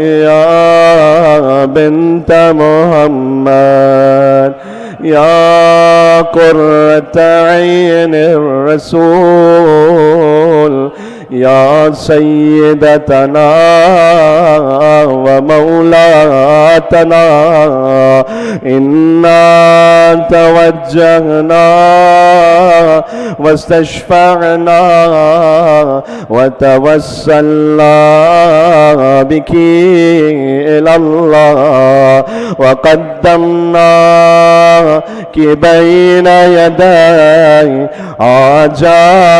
[SPEAKER 2] یا بنت محمد یا قرۃ عین الرسول یا سیدتنا و مولاتنا انا توجہنا واستشفعنا وتوسلنا بك إلى الله وقدمناك بين يدي حاجاتنا.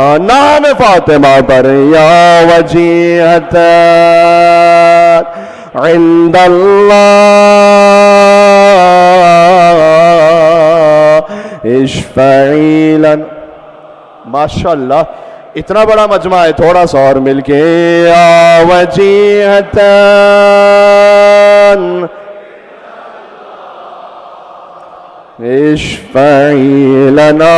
[SPEAKER 2] نام فاطمہ پر یا وجیہتا عند اللہ
[SPEAKER 1] اشفعی لنا. ماشاءاللہ اتنا بڑا مجمع ہے, تھوڑا سا اور مل کے. یا وجیہتاً اشفعی لنا